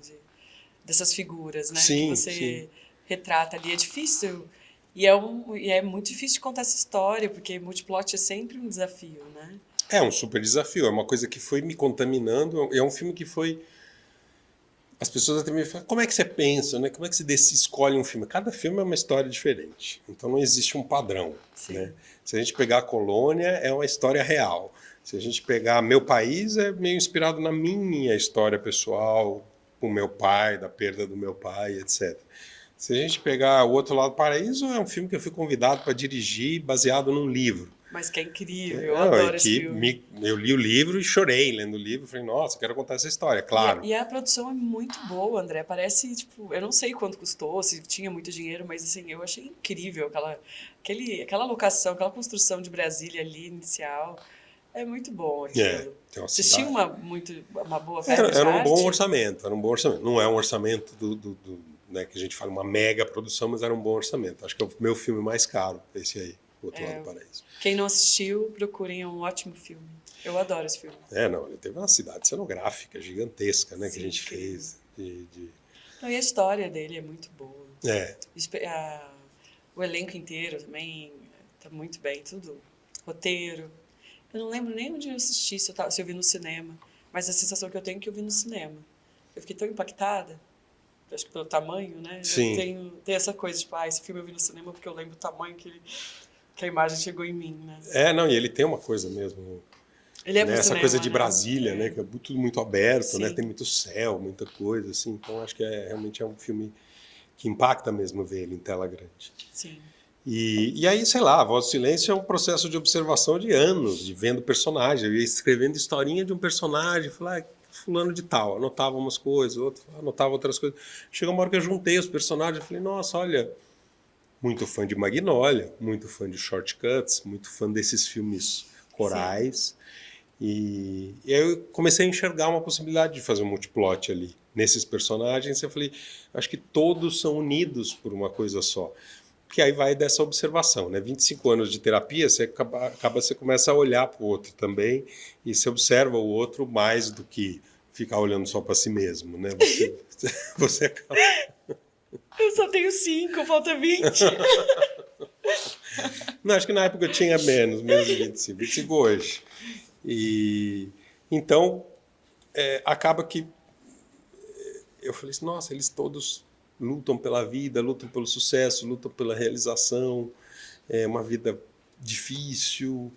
Dessas figuras, né? Que sim, você sim. retrata ali. É difícil, e é muito difícil de contar essa história, porque multiplot é sempre um desafio, né? É um super desafio. É uma coisa que foi me contaminando. É um filme que foi... As pessoas até me falam, como é que você pensa, né? Como é que você escolhe um filme? Cada filme é uma história diferente. Então não existe um padrão, Sim. né? Se a gente pegar a Colônia, é uma história real. Se a gente pegar Meu País, é meio inspirado na minha história pessoal, com meu pai, da perda do meu pai, etc. Se a gente pegar O Outro Lado do Paraíso, é um filme que eu fui convidado para dirigir baseado num livro. Mas que é incrível, eu adoro esse filme. Eu li o livro e chorei lendo o livro. Falei, nossa, quero contar essa história, claro. E a produção é muito boa, André. Parece, tipo, eu não sei quanto custou, se tinha muito dinheiro, mas assim, eu achei incrível aquela locação, aquela construção de Brasília ali, inicial. É muito bom aquilo. Tem uma Vocês cidade. tinham uma boa verba de Era um bom arte? orçamento, era um bom orçamento. Não é um orçamento né, que a gente fala uma mega produção, mas era um bom orçamento. Acho que é o meu filme mais caro, esse aí, O Outro Lado do Paraíso. Quem não assistiu, procurem, é um ótimo filme. Eu adoro esse filme. Não, ele teve uma cidade cenográfica gigantesca, né, Sim, que a gente incrível. fez. Não, e a história dele é muito boa. É, O elenco inteiro também tá muito bem, tudo. Roteiro. Eu não lembro nem onde eu assisti, se eu vi no cinema. Mas a sensação que eu tenho é que eu vi no cinema. Eu fiquei tão impactada, acho que pelo tamanho, né? Sim. Eu tenho essa coisa, tipo, esse filme eu vi no cinema porque eu lembro o tamanho que a imagem chegou em mim, né? não, e ele tem uma coisa mesmo, Ele é né, pro essa cinema, coisa de né? Brasília, né, que é tudo muito aberto, né, Sim. tem muito céu, muita coisa, assim. Então acho que realmente é um filme que impacta mesmo ver ele em tela grande. Sim. E aí, sei lá, A Voz do Silêncio é um processo de observação de anos, de vendo personagem. Eu ia escrevendo historinha de um personagem, falar, fulano de tal, anotava umas coisas, outro anotava outras coisas. Chegou uma hora que eu juntei os personagens e falei, nossa, olha, muito fã de Magnolia, muito fã de Shortcuts, muito fã desses filmes corais. E aí eu comecei a enxergar uma possibilidade de fazer um multiplot ali, nesses personagens. Eu falei, acho que todos são unidos por uma coisa só. Que aí vai dessa observação, né? 25 anos de terapia, você começa a olhar para o outro também e você observa o outro mais do que ficar olhando só para si mesmo, né? Você acaba... Eu só tenho 5, falta 20. Não, acho que na época eu tinha menos de 25, 25 hoje. E então acaba que eu falei assim, nossa, eles todos lutam pela vida, lutam pelo sucesso, lutam pela realização, uma vida difícil,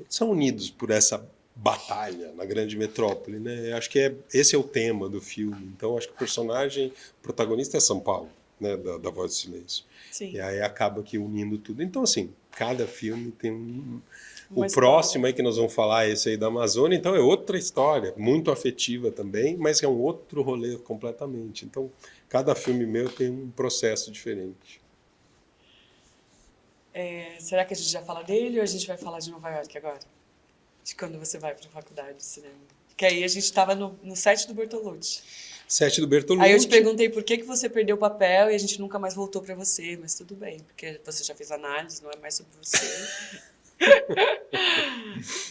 são unidos por essa batalha na grande metrópole, né? Acho que esse é o tema do filme. Então acho que o protagonista é São Paulo, né, da Voz do Silêncio. Sim. E aí acaba que unindo tudo. Então assim, cada filme tem Uma o próximo aí que nós vamos falar, esse aí da Amazônia, então é outra história, muito afetiva também, mas é um outro rolê completamente. Então, cada filme meu tem um processo diferente. Será que a gente já fala dele ou a gente vai falar de Nova York agora? De quando você vai para a faculdade de cinema? Porque aí a gente estava no set do Bertolucci. Set do Bertolucci. Aí eu te perguntei por que você perdeu o papel e a gente nunca mais voltou para você, mas tudo bem, porque você já fez análise, não é mais sobre você.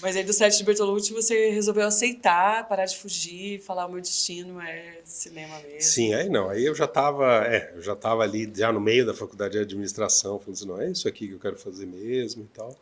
Mas aí do set de Bertolucci você resolveu aceitar, parar de fugir, falar o meu destino é cinema mesmo. Sim, aí eu já estava ali já no meio da faculdade de administração, falando assim, não, é isso aqui que eu quero fazer mesmo e tal.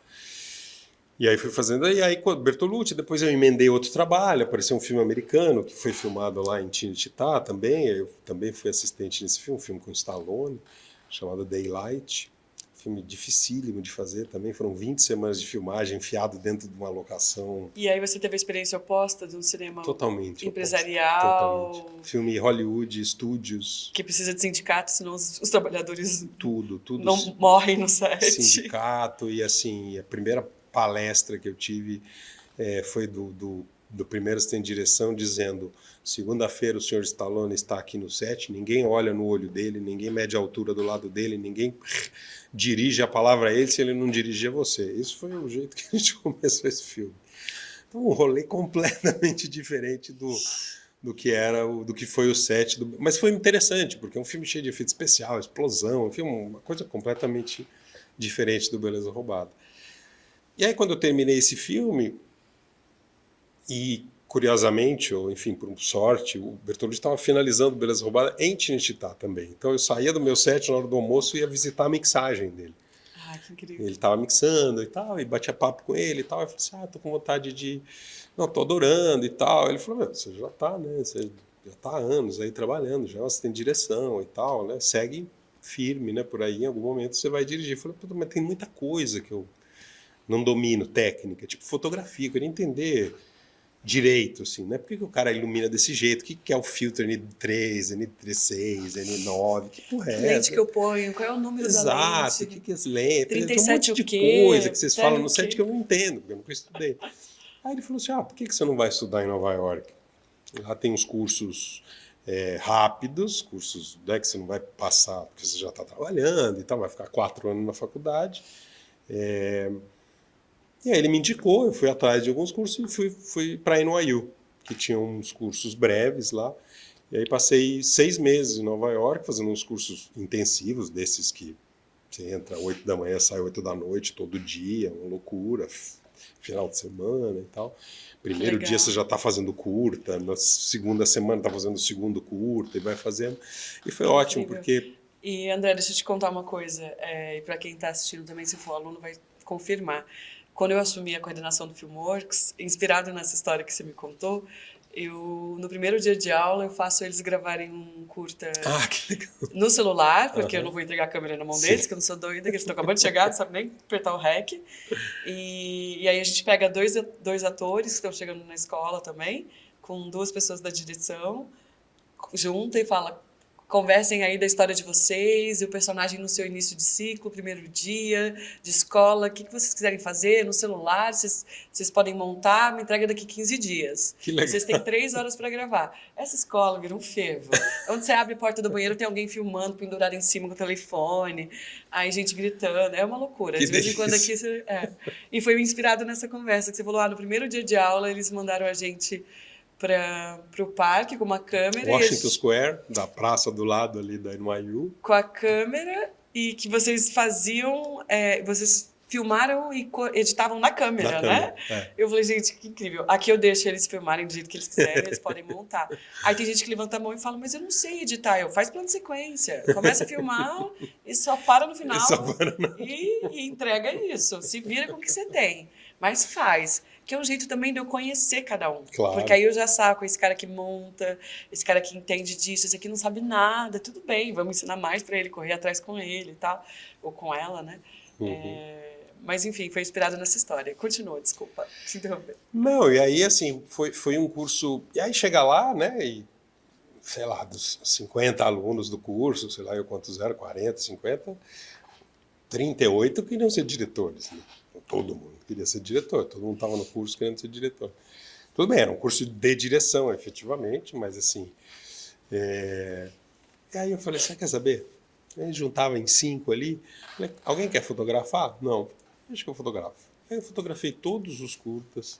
E aí fui fazendo, e aí com Bertolucci, depois eu emendei outro trabalho, apareceu um filme americano que foi filmado lá em Tinititá também, eu também fui assistente nesse filme, um filme com Stallone, chamado Daylight. Filme dificílimo de fazer também, foram 20 semanas de filmagem enfiado dentro de uma locação E aí você teve a experiência oposta de um cinema totalmente empresarial, oposta, totalmente. Filme Hollywood, estúdios, que precisa de sindicato, senão os trabalhadores tudo não morrem no set. sindicato. E assim, a primeira palestra que eu tive foi do primeiro assistente de direção dizendo: segunda-feira o senhor Stallone está aqui no set, ninguém olha no olho dele, ninguém mede a altura do lado dele, ninguém dirige a palavra a ele se ele não dirigir a você. Isso foi o jeito que a gente começou esse filme. Então, um rolê completamente diferente do que foi o set. Mas foi interessante, porque é um filme cheio de efeito especial, explosão, um filme, uma coisa completamente diferente do Beleza Roubada. E aí, quando eu terminei esse filme, e curiosamente, ou enfim, por sorte, o Bertolucci estava finalizando Beleza Roubada em Tinititá também. Então eu saía do meu set na hora do almoço e ia visitar a mixagem dele. Ah, que incrível. Ele estava mixando e tal, e batia papo com ele e tal. Eu falei assim: tô com vontade de... Não, tô adorando e tal. Ele falou: você já tá, né? Você já tá há anos aí trabalhando, já você tem direção e tal, né? Segue firme, né? Por aí, em algum momento você vai dirigir. Eu falei: mas tem muita coisa que eu não domino, técnica, tipo fotografia, eu queria entender direito, assim, né? Por que o cara ilumina desse jeito? O que é o filtro N3, N36, N9? Que porra é essa? Que lente que eu ponho? Qual é o número da lente? Exato, o que é as lentes? 37 Tem um monte de o quê? coisa que vocês falam no Sério, set que eu não entendo, porque eu nunca estudei. Aí ele falou assim: por que você não vai estudar em Nova York? Lá tem uns cursos rápidos, cursos, né, que você não vai passar porque você já está trabalhando e tal, vai ficar 4 anos na faculdade. E aí ele me indicou, eu fui atrás de alguns cursos e fui para a NYU, que tinha uns cursos breves lá. E aí passei 6 meses em Nova York fazendo uns cursos intensivos, desses que você entra 8 da manhã, sai 8 da noite todo dia, uma loucura, final de semana e tal. Primeiro Legal. dia você já está fazendo curta, na segunda semana está fazendo o segundo curta e vai fazendo. E foi ótimo, porque... E André, deixa eu te contar uma coisa, e para quem está assistindo também, se for aluno, vai confirmar. Quando eu assumi a coordenação do Filmworks, inspirado nessa história que você me contou, no primeiro dia de aula, eu faço eles gravarem um curta que legal. no celular, porque eu não vou entregar a câmera na mão deles, que eu não sou doida, que eles estão acabando de chegar, não sabem nem apertar o REC. E aí a gente pega dois atores que estão chegando na escola também, com 2 pessoas da direção, junta e fala: conversem aí da história de vocês, e o personagem no seu início de ciclo, primeiro dia de escola, o que vocês quiserem fazer no celular, vocês podem montar, me entrega daqui 15 dias. Que legal. Vocês têm 3 horas para gravar. Essa escola vira um fervo. Onde você abre a porta do banheiro, tem alguém filmando, pendurado em cima com o telefone, aí gente gritando, é uma loucura. De vez em quando aqui você... E foi inspirado nessa conversa, que você falou: no primeiro dia de aula, eles mandaram a gente para o parque com uma câmera. Washington Square, da praça do lado ali da NYU. Com a câmera, e que vocês faziam, vocês filmaram e editavam na câmera, né? Eu falei: gente, que incrível. Aqui eu deixo eles filmarem do jeito que eles quiserem, eles podem montar. Aí tem gente que levanta a mão e fala: mas eu não sei editar. Faz plano de sequência. Começa a filmar e só para no final e entrega isso. Se vira com o que você tem. Mas faz. Que é um jeito também de eu conhecer cada um. Claro. Porque aí eu já saco esse cara que monta, esse cara que entende disso, esse aqui não sabe nada, tudo bem, vamos ensinar mais para ele, correr atrás com ele e tal, ou com ela, né? Mas enfim, foi inspirado nessa história. Continua, desculpa te interromper. Não, e aí assim, foi um curso... E aí chega lá, né, e sei lá, dos 50 alunos do curso, sei lá eu quantos eram, 40, 50, 38 queriam ser diretores, né? Todo mundo queria ser diretor, todo mundo estava no curso querendo ser diretor. Tudo bem, era um curso de direção, efetivamente, mas assim... E aí eu falei: você quer saber? A gente juntava em 5 ali, falei: alguém quer fotografar? Não, acho que eu fotografo. Aí eu fotografei todos os curtas,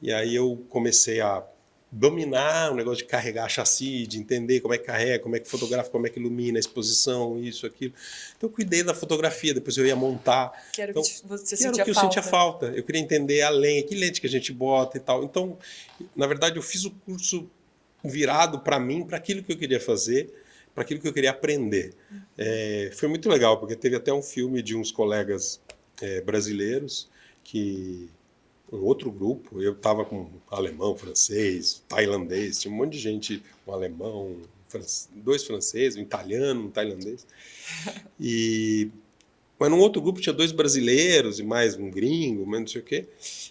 e aí eu comecei a dominar o negócio de carregar chassi, de entender como é que carrega, como é que fotografa, como é que ilumina a exposição, isso, aquilo. Então eu cuidei da fotografia, depois eu ia montar. Que era o então, que você que era sentia o que eu falta. sentia falta. Eu queria entender a lente, que lente que a gente bota e tal. Então, na verdade, eu fiz o curso virado para mim, para aquilo que eu queria fazer, para aquilo que eu queria aprender. Foi muito legal, porque teve até um filme de uns colegas brasileiros que... um outro grupo, eu estava com alemão, francês, tailandês, tinha um monte de gente, um alemão, dois franceses, um italiano, um tailandês. Mas num outro grupo tinha 2 brasileiros e mais um gringo, mas não sei o quê.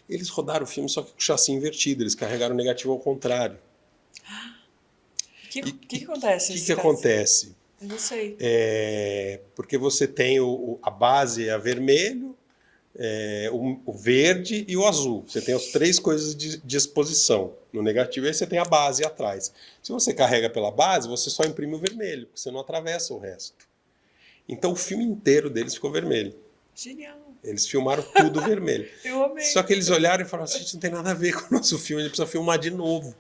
Eles rodaram o filme só que com o chassi invertido, eles carregaram o negativo ao contrário. O que acontece O nesse que caso? acontece? Eu não sei. Porque você tem a base é vermelho, o verde e o azul. Você tem as 3 coisas de exposição no negativo, e aí você tem a base atrás. Se você carrega pela base, você só imprime o vermelho, porque você não atravessa o resto. Então o filme inteiro deles ficou vermelho. Genial. Eles filmaram tudo vermelho. Eu amei. Só que eles olharam e falaram assim, gente, não tem nada a ver com o nosso filme, a gente precisa filmar de novo.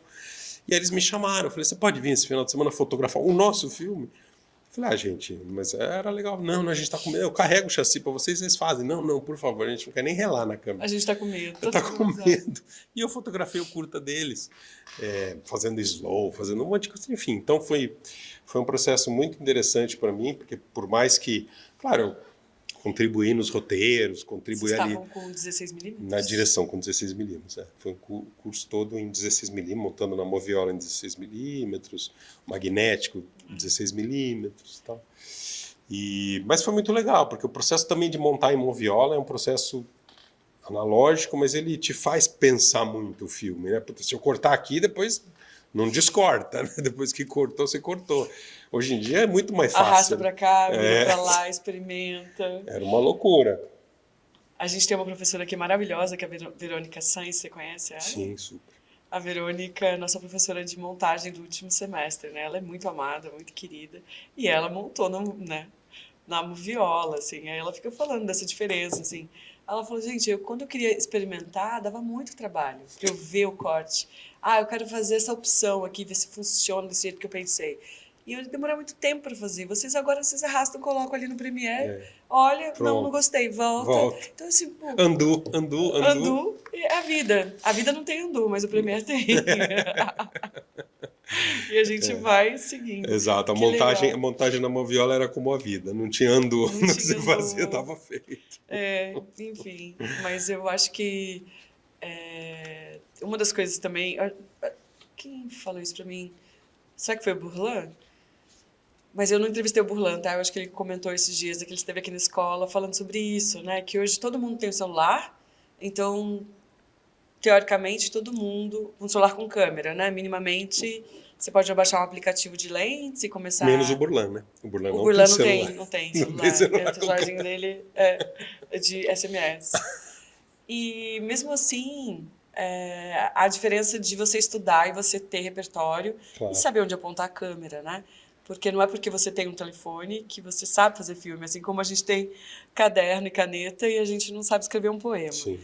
E aí eles me chamaram, eu falei, você pode vir esse final de semana fotografar o nosso filme? Eu falei, gente, mas era legal. Não, a gente tá com medo, eu carrego o chassi pra vocês, vocês fazem. Não, por favor, a gente não quer nem relar na câmera. A gente tá com medo. Tá com medo. E eu fotografei o curta deles, fazendo slow, fazendo um monte de coisa, enfim. Então foi um processo muito interessante para mim, porque por mais que, claro, eu contribuí nos roteiros, contribuí Vocês ali estavam com 16mm? na direção com 16mm. Foi um curso todo em 16mm, montando na moviola em 16mm, magnético 16mm e tal. Mas foi muito legal, porque o processo também de montar em moviola é um processo analógico, mas ele te faz pensar muito o filme, né? Se eu cortar aqui, depois não descorta, né? Depois que cortou, você cortou. Hoje em dia é muito mais fácil. Arrasta pra cá, vira pra lá, experimenta. Era uma loucura. A gente tem uma professora aqui maravilhosa, que é a Verônica Sainz, você conhece ela? Sim, super. A Verônica é nossa professora de montagem do último semestre, né? Ela é muito amada, muito querida. E ela montou na moviola, assim. Aí ela fica falando dessa diferença, assim. Ela falou, gente, quando eu queria experimentar, dava muito trabalho pra eu ver o corte. Eu quero fazer essa opção aqui, ver se funciona desse jeito que eu pensei. E eu demorei muito tempo para fazer. Vocês arrastam, colocam ali no Premiere. Olha, não gostei, volta. Então, assim, pô. Andu. É a vida. A vida não tem andu, mas o Premiere tem. E a gente vai seguindo. Exato. A montagem na moviola era como a vida. Não tinha andu. Não que você fazia, estava feito. Enfim. Mas eu acho que uma das coisas também... Quem falou isso para mim? Será que foi o Burlan? Mas eu não entrevistei o Burlan, tá? Eu acho que ele comentou esses dias que ele esteve aqui na escola falando sobre isso, né? Que hoje todo mundo tem um celular, então, teoricamente, todo mundo... Um celular com câmera, né? Minimamente, você pode baixar um aplicativo de lentes e começar... Menos o Burlan, né? O Burlan não tem celular. O celularzinho dele é de SMS. E, mesmo assim... a diferença de você estudar e você ter repertório e saber onde apontar a câmera, né? Porque não é porque você tem um telefone que você sabe fazer filme, assim como a gente tem caderno e caneta e a gente não sabe escrever um poema. Sim.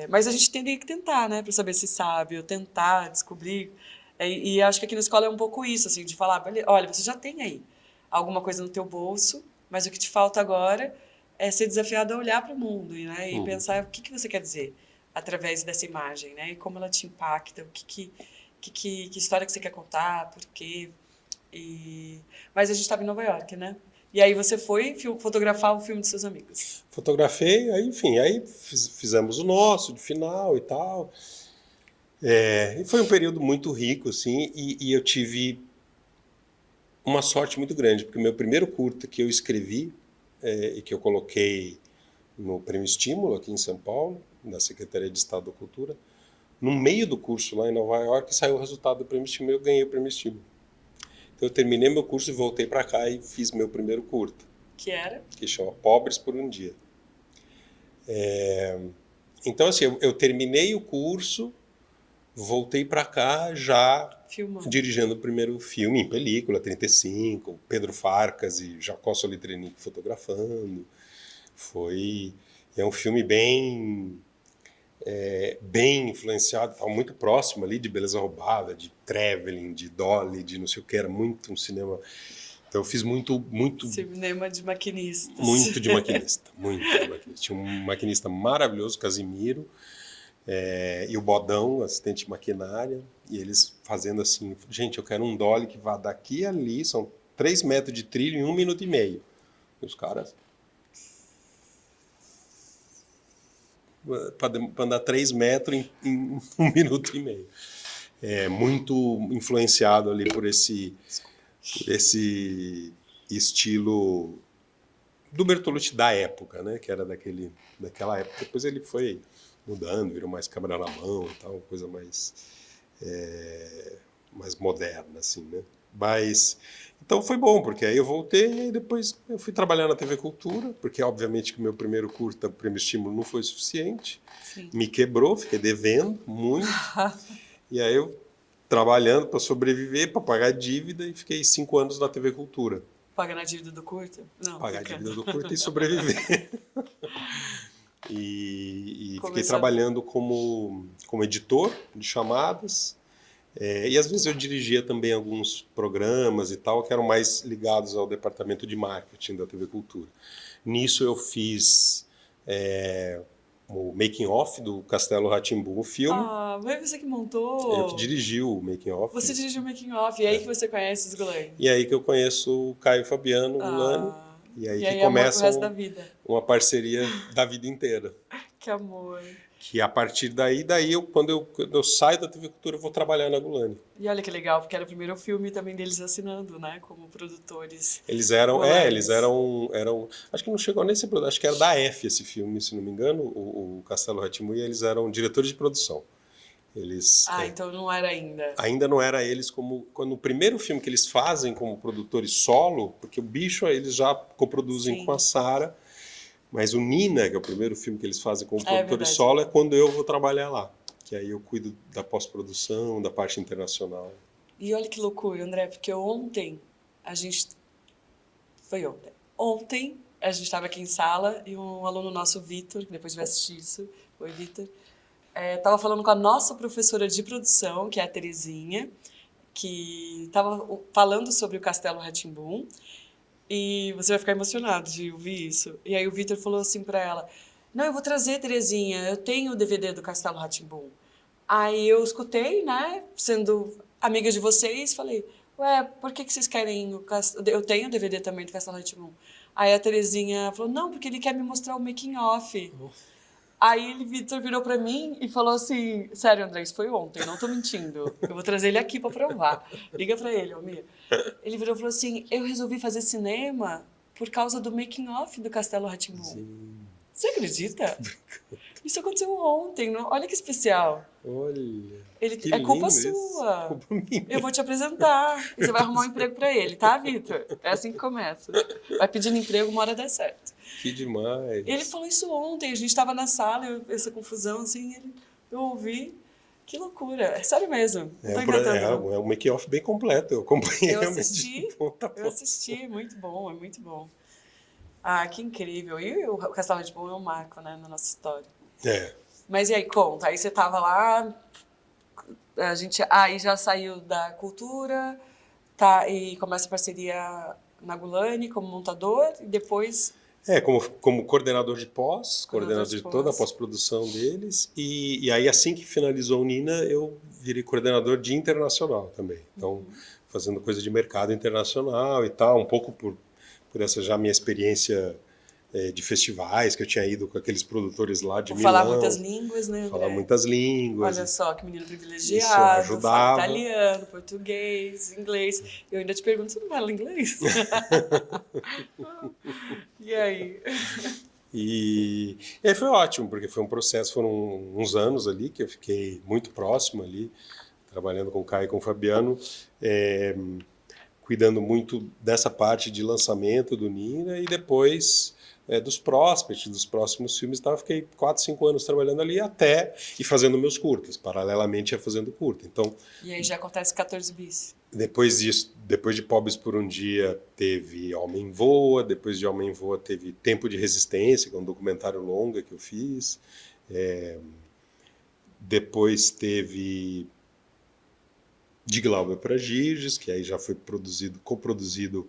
Mas a gente tem que tentar, né? Para saber se sabe, ou tentar descobrir. E acho que aqui na escola é um pouco isso, assim, de falar, olha, você já tem aí alguma coisa no teu bolso, mas o que te falta agora é ser desafiado a olhar para o mundo, né? E pensar o que você quer dizer através dessa imagem, né? E como ela te impacta, que história que você quer contar, por quê. Mas a gente estava em Nova York, né? E aí você foi fotografar o filme dos seus amigos. Fotografei, aí fizemos o nosso, de final e tal. E foi um período muito rico, assim, e eu tive uma sorte muito grande, porque o meu primeiro curta que eu escrevi e que eu coloquei no Prêmio Estímulo, aqui em São Paulo, da Secretaria de Estado da Cultura, no meio do curso lá em Nova York, saiu o resultado do Prêmio Estímulo e eu ganhei o Prêmio Estímulo. Então eu terminei meu curso e voltei para cá e fiz meu primeiro curta. Que era? Que chama Pobres por um Dia. Então assim, eu terminei o curso, voltei para cá já dirigindo o primeiro filme em película, 35, Pedro Farcas e Jacó Solitrenic fotografando. É um filme bem influenciado, estava muito próximo ali de Beleza Roubada, de Traveling, de Dolly, de não sei o que, era muito um cinema. Então eu fiz muito cinema de maquinistas. Muito de maquinista. Tinha um maquinista maravilhoso, Casimiro, e o Bodão, assistente de maquinária, e eles fazendo assim, gente, eu quero um Dolly que vá daqui a ali, são 3 metros de trilho em 1 minuto e meio. E os caras... para andar 3 metros em 1 minuto e meio. Muito influenciado ali por esse por esse estilo do Bertolucci da época, né? Que era daquela época. Depois ele foi mudando, virou mais câmera na mão e tal, uma coisa mais moderna, assim, né? Mas, então foi bom, porque aí eu voltei e depois eu fui trabalhar na TV Cultura, porque obviamente que o meu primeiro curta, o Prêmio Estímulo, não foi suficiente. Sim. Me quebrou, fiquei devendo muito. E aí eu trabalhando para sobreviver, para pagar dívida, e fiquei 5 anos na TV Cultura. Pagar a dívida do curta? Não, Pagar a brincando. dívida do curta e sobreviver. E fiquei Começou trabalhando como editor de chamadas. E às vezes eu dirigia também alguns programas e tal, que eram mais ligados ao departamento de marketing da TV Cultura. Nisso eu fiz o making off do Castelo Rá-Tim-Bum, o filme. Ah, foi você que Eu que montou? dirigi o making off. Você dirigiu o making off, e aí que você conhece os Gulani. E aí que eu conheço o Caio Fabiano Gulani. Ah, E aí e que aí amor pro começa resto da vida. uma parceria da vida inteira. Que amor. Que a partir daí quando eu saio da TV Cultura, eu vou trabalhar na Gulani. E olha que legal, porque era o primeiro filme também deles assinando, né? Como produtores. Eles eram, Gulanis. eles eram, acho que não chegou nem a ser produtor, acho que era da F esse filme, se não me engano, o Castelo Rá-Tim-Bum, e eles eram diretores de produção. Eles Então não era ainda. ainda não era eles como quando o primeiro filme que eles fazem como produtores solo, porque o Bicho eles já coproduzem Sim. com a Sara, mas o Nina, que é o primeiro filme que eles fazem como produtores verdade. solo, é quando eu vou trabalhar lá, que aí eu cuido da pós-produção, da parte internacional. E olha que loucura, André, porque ontem a gente. Foi ontem. Ontem a gente estava aqui em sala e um aluno nosso, Vitor, que depois vai assistir isso, oi Vitor, estava falando com a nossa professora de produção, que é a Terezinha, que estava falando sobre o Castelo Rá-Tim-Bum. E você vai ficar emocionado de ouvir isso. E aí o Vitor falou assim pra ela: Não, eu vou trazer, Terezinha, eu tenho o DVD do Castelo Rá-Tim-Bum. Aí eu escutei, né, sendo amiga de vocês, falei: Ué, por que vocês querem o Castelo? Eu tenho o DVD também do Castelo Rá-Tim-Bum. Aí a Terezinha falou: Não, porque ele quer me mostrar o making off. Aí o Vitor virou pra mim e falou assim: Sério, André, isso foi ontem, não tô mentindo. Eu vou trazer ele aqui pra provar. Liga pra ele, Almir. Ele virou e falou assim: Eu resolvi fazer cinema por causa do making off do Castelo Rá-Tim-Bum. Você acredita? Isso aconteceu ontem, olha que especial. Olha, Ele, que é culpa lindo isso. sua. Culpa minha. Eu vou te apresentar. E você vai arrumar um emprego pra ele, tá, Vitor? É assim que começa. Vai pedindo emprego, uma hora dá certo. Que demais. Ele falou isso ontem, a gente estava na sala, essa confusão, assim, eu ouvi. Que loucura, é sério mesmo. Não tô inventando, não. É um make-off bem completo. Eu acompanhei Eu realmente assisti, de ponta a ponta. eu assisti, muito bom, é muito bom. Ah, que incrível. E o Castelo Rá-Tim-Bum é um marco, né, na nossa história. Mas e aí, conta, aí você tava lá, a gente aí já saiu da cultura, tá, e começa a parceria na Gulani como montador, e depois... Como coordenador de coordenador de toda a pós. pós-produção deles. E aí, assim que finalizou o Nina, eu virei coordenador de internacional também. Então, fazendo coisa de mercado internacional e tal, um pouco por essa já minha experiência de festivais, que eu tinha ido com aqueles produtores lá de Milão. Falar muitas línguas, né, André? Falar muitas línguas. Olha só, que menino privilegiado. Isso ajudava. Fala italiano, português, inglês. Eu ainda te pergunto, você não fala inglês? E aí? E aí foi ótimo, porque foi um processo, foram uns anos ali que eu fiquei muito próximo ali, trabalhando com o Caio e com o Fabiano, cuidando muito dessa parte de lançamento do Nina e depois dos prospects, dos próximos filmes. Então eu fiquei 4, 5 anos trabalhando ali e fazendo meus curtas, paralelamente a fazendo curta. Então, E aí já acontece 14 bis. depois disso, depois de Pobres por um Dia, teve Homem Voa, depois de Homem Voa teve Tempo de Resistência, que é um documentário longa que eu fiz. Depois teve De Glauber para Giges, que aí já foi coproduzido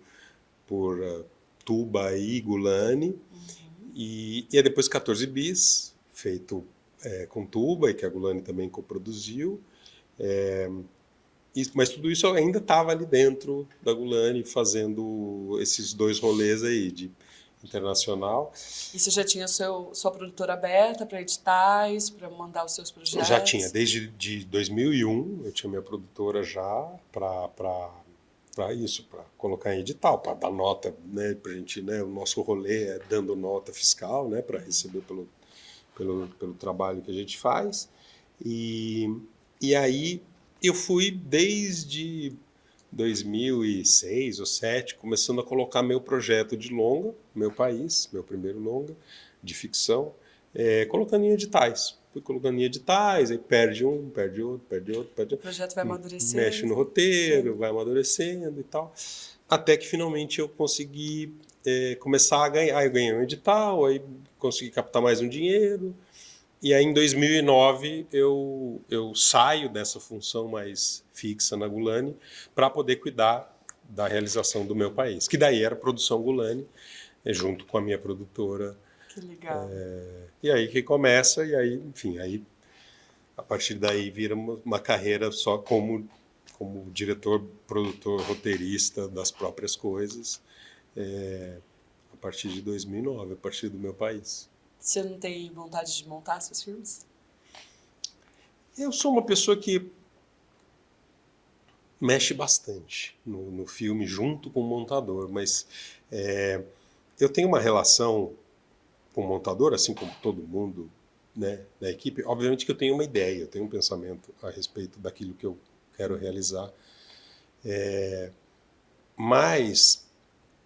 por Tuba e Gulani. E aí depois 14 bis, feito com Tuba, e que a Gulani também coproduziu. Mas tudo isso ainda estava ali dentro da Gulani, fazendo esses 2 rolês aí de internacional. E você já tinha sua produtora aberta para editais, para mandar os seus projetos? Já tinha, desde 2001 eu tinha minha produtora já para para isso, para colocar em edital, para dar nota, né, para a gente, né, o nosso rolê é dando nota fiscal, né, para receber pelo trabalho que a gente faz. E aí eu fui desde 2006 ou 2007 começando a colocar meu projeto de longa, Meu País, meu primeiro longa de ficção, colocando em editais. Fui colocando em editais, aí perde um, perde outro, perde outro, perde O outro. projeto vai amadurecendo. Mexe no roteiro, vai amadurecendo e tal. Até que finalmente eu consegui começar a ganhar. Aí eu ganhei um edital, aí consegui captar mais um dinheiro. E aí em 2009 eu saio dessa função mais fixa na Gulani para poder cuidar da realização do Meu País, que daí era Produção Gulani, junto com a minha produtora. Que legal. E aí que começa, e aí, enfim, aí a partir daí vira uma carreira só como diretor, produtor, roteirista das próprias coisas, a partir de 2009, a partir do Meu País. Você não tem vontade de montar seus filmes? Eu sou uma pessoa que mexe bastante no filme junto com o montador, mas eu tenho uma relação com o montador, assim como todo mundo, né, da equipe. Obviamente que eu tenho uma ideia, eu tenho um pensamento a respeito daquilo que eu quero realizar, mas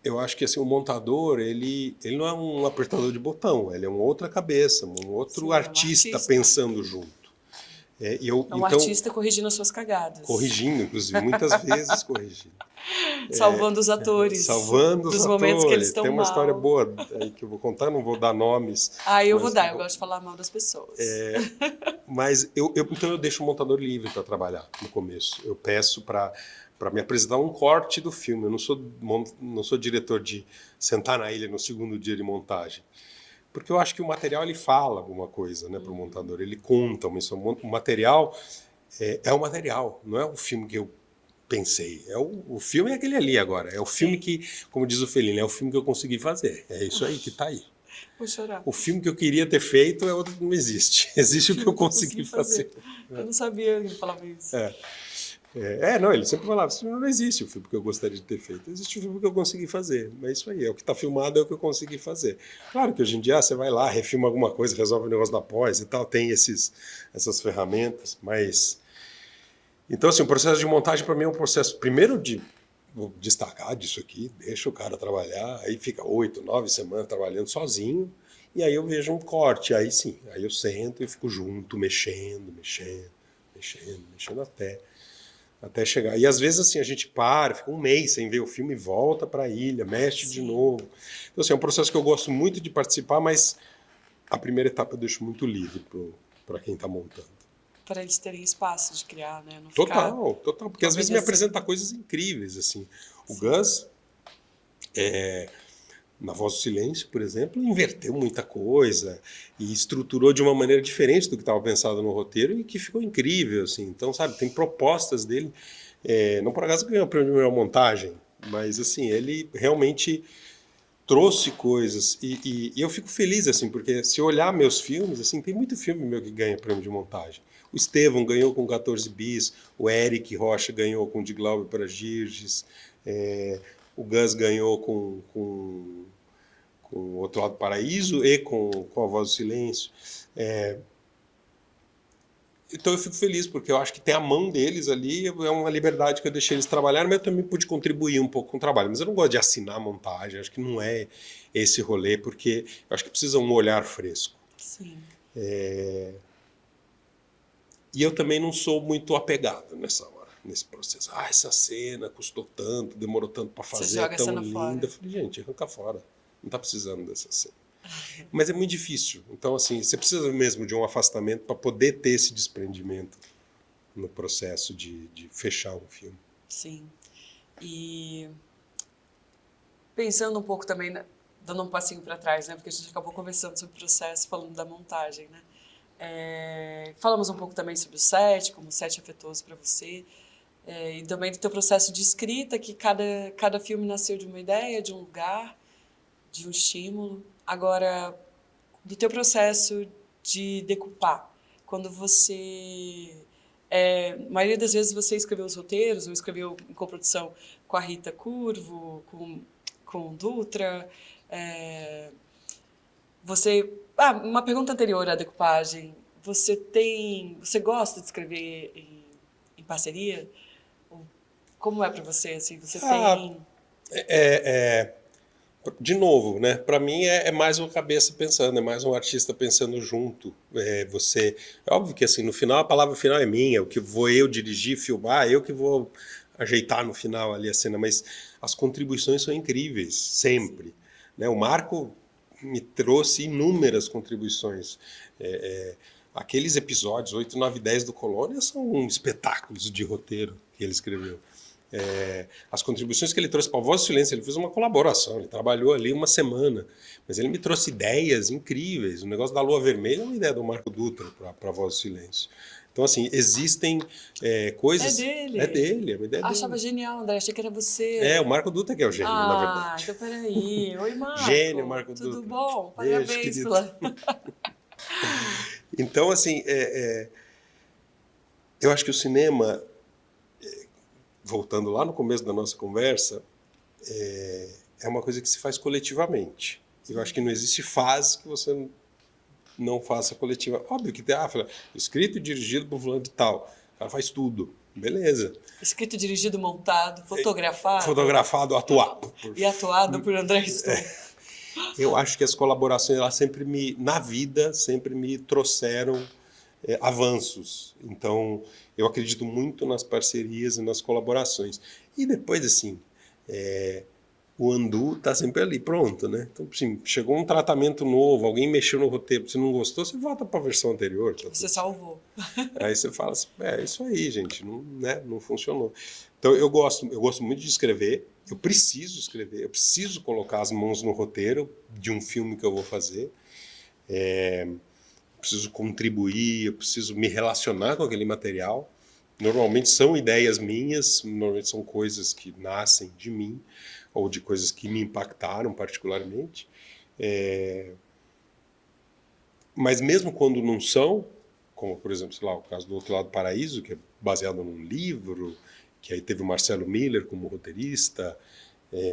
eu acho que assim, o montador ele não é um apertador de botão, ele é uma outra cabeça, um outro Sim, artista pensando junto. Então, artista corrigindo as suas cagadas. Corrigindo, inclusive, muitas vezes corrigindo. Salvando os atores. Salvando os dos atores. Momentos que eles estão Tem uma mal. história boa aí que eu vou contar, não vou dar nomes. Eu vou dar, eu gosto de falar mal das pessoas. Mas então eu deixo o montador livre para trabalhar no começo. Eu peço para me apresentar um corte do filme. Eu não sou diretor de sentar na ilha no segundo dia de montagem. Porque eu acho que o material ele fala alguma coisa, né, para o montador. Ele conta uma história. O material é o material, não é o filme que eu pensei. O filme é aquele ali agora. É o filme que, como diz o Fellini, é o filme que eu consegui fazer. É isso aí que está aí. Vou chorar. O filme que eu queria ter feito é outro que não existe. Existe o que eu consegui fazer. Eu não sabia que ele falava isso. Não, ele sempre falava, não existe o filme que eu gostaria de ter feito, existe o filme que eu consegui fazer, mas é isso aí, é o que está filmado, é o que eu consegui fazer. Claro que hoje em dia você vai lá, refilma alguma coisa, resolve o negócio da pós e tal, tem essas ferramentas, mas... Então, assim, o processo de montagem para mim é um processo, primeiro vou destacar disso aqui, deixa o cara trabalhar, aí fica 8, 9 semanas trabalhando sozinho, e aí eu vejo um corte, aí sim, aí eu sento e fico junto, mexendo até chegar. E às vezes assim, a gente fica um mês sem ver o filme, volta para a ilha, mexe de novo. Então assim, é um processo que eu gosto muito de participar, mas a primeira etapa eu deixo muito livre para quem está montando. Para eles terem espaço de criar, né? Não total, porque às vezes me apresenta coisas incríveis, assim. O Gus, na Voz do Silêncio, por exemplo, inverteu muita coisa e estruturou de uma maneira diferente do que estava pensado no roteiro e que ficou incrível, assim. Então, sabe, tem propostas dele, não por acaso ganhou o prêmio de melhor montagem, mas assim, ele realmente trouxe coisas e eu fico feliz, assim, porque se eu olhar meus filmes, assim, tem muito filme meu que ganha prêmio de montagem. O Estevão ganhou com 14 bis, o Eric Rocha ganhou com De Glaube para Girges, o Gus ganhou com o Outro Lado do Paraíso e com A Voz do Silêncio. Então eu fico feliz, porque eu acho que tem a mão deles ali, é uma liberdade que eu deixei eles trabalharem, mas eu também pude contribuir um pouco com o trabalho. Mas eu não gosto de assinar a montagem, acho que não é esse rolê, porque eu acho que precisa um olhar fresco. Sim. E eu também não sou muito apegado nessa hora, nesse processo. Essa cena custou tanto, demorou tanto para fazer, é tão linda. Fora. Eu falei, gente, arranca fora. Não está precisando dessa cena. Mas é muito difícil. Então, assim, você precisa mesmo de um afastamento para poder ter esse desprendimento no processo de fechar um filme. Sim. E pensando um pouco também, dando um passinho para trás, né? Porque a gente acabou conversando sobre o processo, falando da montagem, né? Falamos um pouco também sobre o set, como o set é afetoso para você, e também do teu processo de escrita, que cada filme nasceu de uma ideia, de um lugar, de um estímulo. Agora, do teu processo de decupar, quando você A maioria das vezes você escreveu os roteiros, ou escreveu em coprodução com a Rita Curvo, com o Dutra. Uma pergunta anterior à decupagem. Você gosta de escrever em parceria? Como é para você? Assim, você tem... De novo, né? Para mim é mais uma cabeça pensando, é mais um artista pensando junto. É óbvio que assim no final a palavra final é minha, o que vou eu dirigir, filmar, eu que vou ajeitar no final ali a cena, mas as contribuições são incríveis sempre, né? O Marco me trouxe inúmeras contribuições. Aqueles episódios 8, 9, 10 do Colônia são espetáculos de roteiro que ele escreveu. As contribuições que ele trouxe para a Voz do Silêncio, ele fez uma colaboração, ele trabalhou ali uma semana, mas ele me trouxe ideias incríveis. O negócio da Lua Vermelha é uma ideia do Marco Dutra para a Voz do Silêncio. Então, assim, existem coisas... É dele, é uma ideia dele. Achava genial, André, achei que era você. O Marco Dutra que é o gênio, na verdade. Então peraí. Oi, Marco. Gênio, Marco Dutra. Tudo bom? Beijo, Parabéns querido. Então, assim, eu acho que o cinema... Voltando lá no começo da nossa conversa, é uma coisa que se faz coletivamente. Eu acho que não existe fase que você não faça coletiva. Óbvio que tem, escrito e dirigido por fulano de tal. O cara faz tudo. Beleza. Escrito, dirigido, montado, fotografado. Fotografado, atuado. E atuado por André Ston. Eu acho que as colaborações, elas na vida, sempre me trouxeram avanços. Então, eu acredito muito nas parcerias e nas colaborações. E depois, assim, o Andu está sempre ali, pronto, né? Então, assim, chegou um tratamento novo, alguém mexeu no roteiro, você não gostou, você volta para a versão anterior. Tá você salvou. Aí você fala assim, isso aí, gente, não funcionou. Então, eu gosto muito de escrever, eu preciso escrever, eu preciso colocar as mãos no roteiro de um filme que eu vou fazer. Preciso contribuir, eu preciso me relacionar com aquele material. Normalmente são ideias minhas, normalmente são coisas que nascem de mim, ou de coisas que me impactaram particularmente. Mas mesmo quando não são, como por exemplo, sei lá, o caso do Outro Lado do Paraíso, que é baseado num livro, que aí teve o Marcelo Miller como roteirista,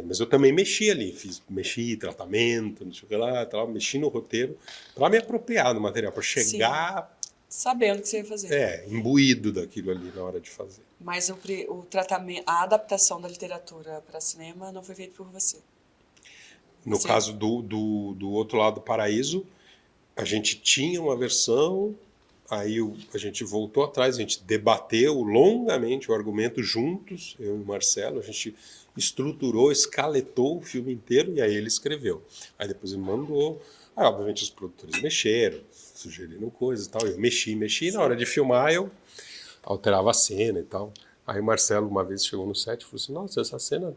mas eu também mexi ali, mexi tratamento, não sei o que lá, mexi no roteiro para me apropriar do material, para chegar... Sim. Sabendo o que você ia fazer. Imbuído daquilo ali na hora de fazer. Mas o tratamento, a adaptação da literatura para cinema não foi feita por você? No caso do Outro Lado do Paraíso, a gente tinha uma versão, aí a gente voltou atrás, a gente debateu longamente o argumento juntos, eu e o Marcelo, a gente estruturou, escaletou o filme inteiro e aí ele escreveu. Aí depois ele mandou, aí obviamente os produtores mexeram, sugeriram coisas e tal, eu mexi, e na hora de filmar eu alterava a cena e tal. Aí o Marcelo uma vez chegou no set e falou assim, nossa, essa cena... Eu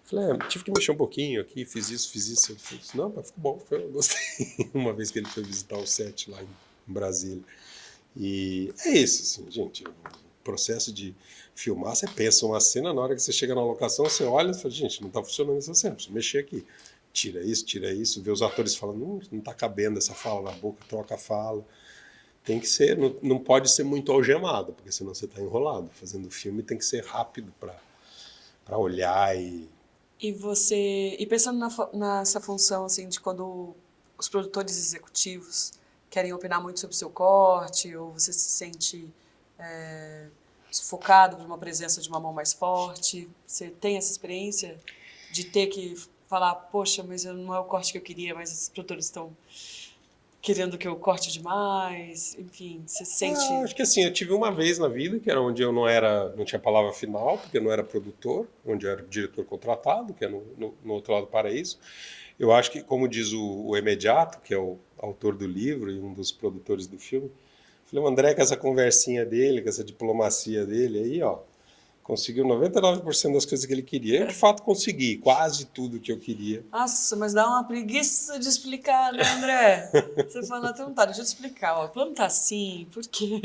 falei, tive que mexer um pouquinho aqui, fiz isso. Eu falei, não, mas ficou bom, eu gostei. Uma vez que ele foi visitar o set lá em Brasília. E é isso, assim, gente, o processo de filmar, você pensa uma cena, na hora que você chega na locação, você olha e fala, gente, não está funcionando essa cena, preciso mexer aqui. Tira isso, vê os atores falando, não está cabendo essa fala na boca, troca a fala. Tem que ser, não pode ser muito algemado, porque senão você está enrolado. Fazendo filme tem que ser rápido para olhar e pensando nessa função assim, de quando os produtores executivos querem opinar muito sobre o seu corte, ou você se sente sufocado por uma presença de uma mão mais forte, você tem essa experiência de ter que falar, poxa, mas não é o corte que eu queria, mas os produtores estão querendo que eu corte demais, enfim, você se sente... acho que assim, eu tive uma vez na vida, que era onde eu não tinha palavra final, porque eu não era produtor, onde eu era diretor contratado, que é no Outro Lado do Paraíso. Eu acho que, como diz o Emediato, que é o autor do livro e um dos produtores do filme, eu falei, o André, com essa conversinha dele, com essa diplomacia dele aí, conseguiu 99% das coisas que ele queria. Eu, de fato, consegui quase tudo que eu queria. Nossa, mas dá uma preguiça de explicar, né, André? Você fala, então tá, deixa eu te explicar. O plano tá assim, por quê?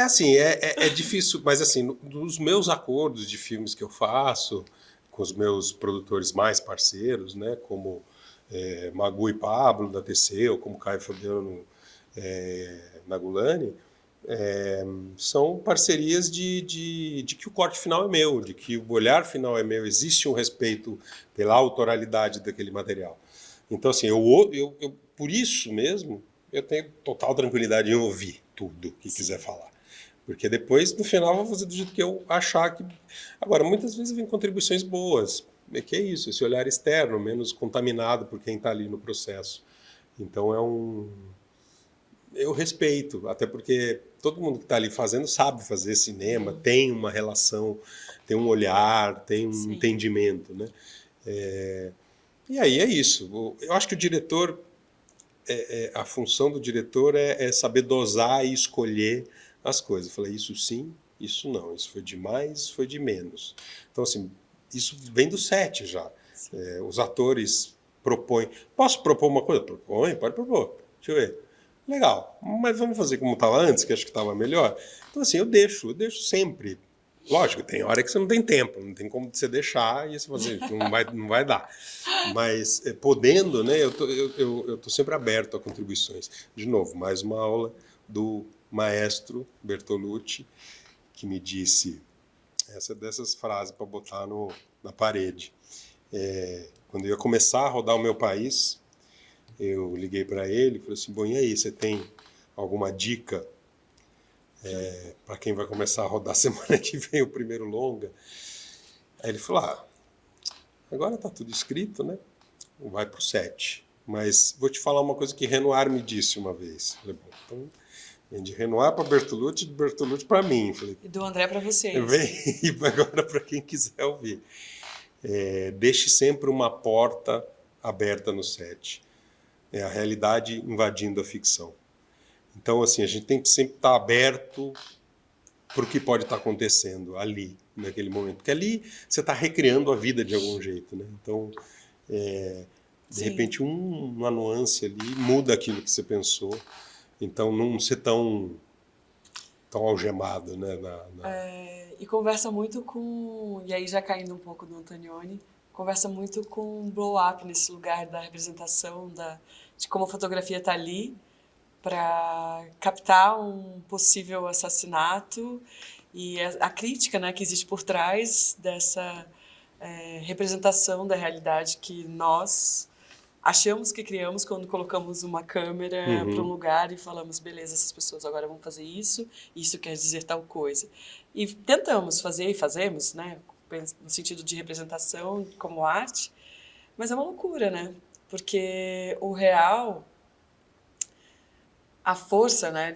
Assim, é difícil, mas assim, nos meus acordos de filmes que eu faço, com os meus produtores mais parceiros, né, como Magu e Pablo, da TC, ou como Caio e Fabiano na Gulani, são parcerias de que o corte final é meu, de que o olhar final é meu, existe um respeito pela autoralidade daquele material. Então, assim, por isso mesmo, eu tenho total tranquilidade em ouvir tudo que quiser falar. Porque depois, no final, eu vou fazer do jeito que eu achar que... Agora, muitas vezes vem contribuições boas, que é isso, esse olhar externo, menos contaminado por quem está ali no processo. Então, eu respeito, até porque todo mundo que está ali fazendo sabe fazer cinema, tem uma relação, tem um olhar, tem um entendimento, né? E aí é isso. Eu acho que o diretor, a função do diretor é saber dosar e escolher as coisas. Eu falei, isso sim, isso não, isso foi de mais, isso foi de menos. Então, assim, isso vem do set já. Os atores propõem. Posso propor uma coisa? Propõe, pode propor. Deixa eu ver. Legal, mas vamos fazer como estava antes, que acho que estava melhor. Então, assim, eu deixo sempre. Lógico, tem hora que você não tem tempo, não tem como você deixar e você fazer, não vai dar. Mas podendo, né, eu tô sempre aberto a contribuições. De novo, mais uma aula do maestro Bertolucci, que me disse essa dessas frases para botar na parede. Quando eu ia começar a rodar o meu país, eu liguei para ele e falei assim, bom, e aí, você tem alguma dica para quem vai começar a rodar semana que vem o primeiro longa? Aí ele falou, agora tá tudo escrito, né? Vai pro set. Mas vou te falar uma coisa que Renoir me disse uma vez. Falei, bom, então, vem de Renoir para Bertolucci, de Bertolucci para mim. Falei, E do André para vocês. Vem agora para quem quiser ouvir. Deixe sempre uma porta aberta no set. É a realidade invadindo a ficção. Então, assim, a gente tem que sempre estar aberto para o que pode estar acontecendo ali, naquele momento. Porque ali você está recriando a vida de algum jeito, né? Então, de repente, uma nuance ali muda aquilo que você pensou. Então, não ser tão algemado, né? E conversa muito com... E aí, já caindo um pouco no Antonioni, conversa muito com o blow-up nesse lugar da representação, de como a fotografia está ali para captar um possível assassinato e a crítica, né, que existe por trás dessa representação da realidade que nós achamos que criamos quando colocamos uma câmera para um lugar e falamos, beleza, essas pessoas agora vão fazer isso quer dizer tal coisa. E tentamos fazer e fazemos, né, no sentido de representação como arte, mas é uma loucura, né? Porque o real, a força, né,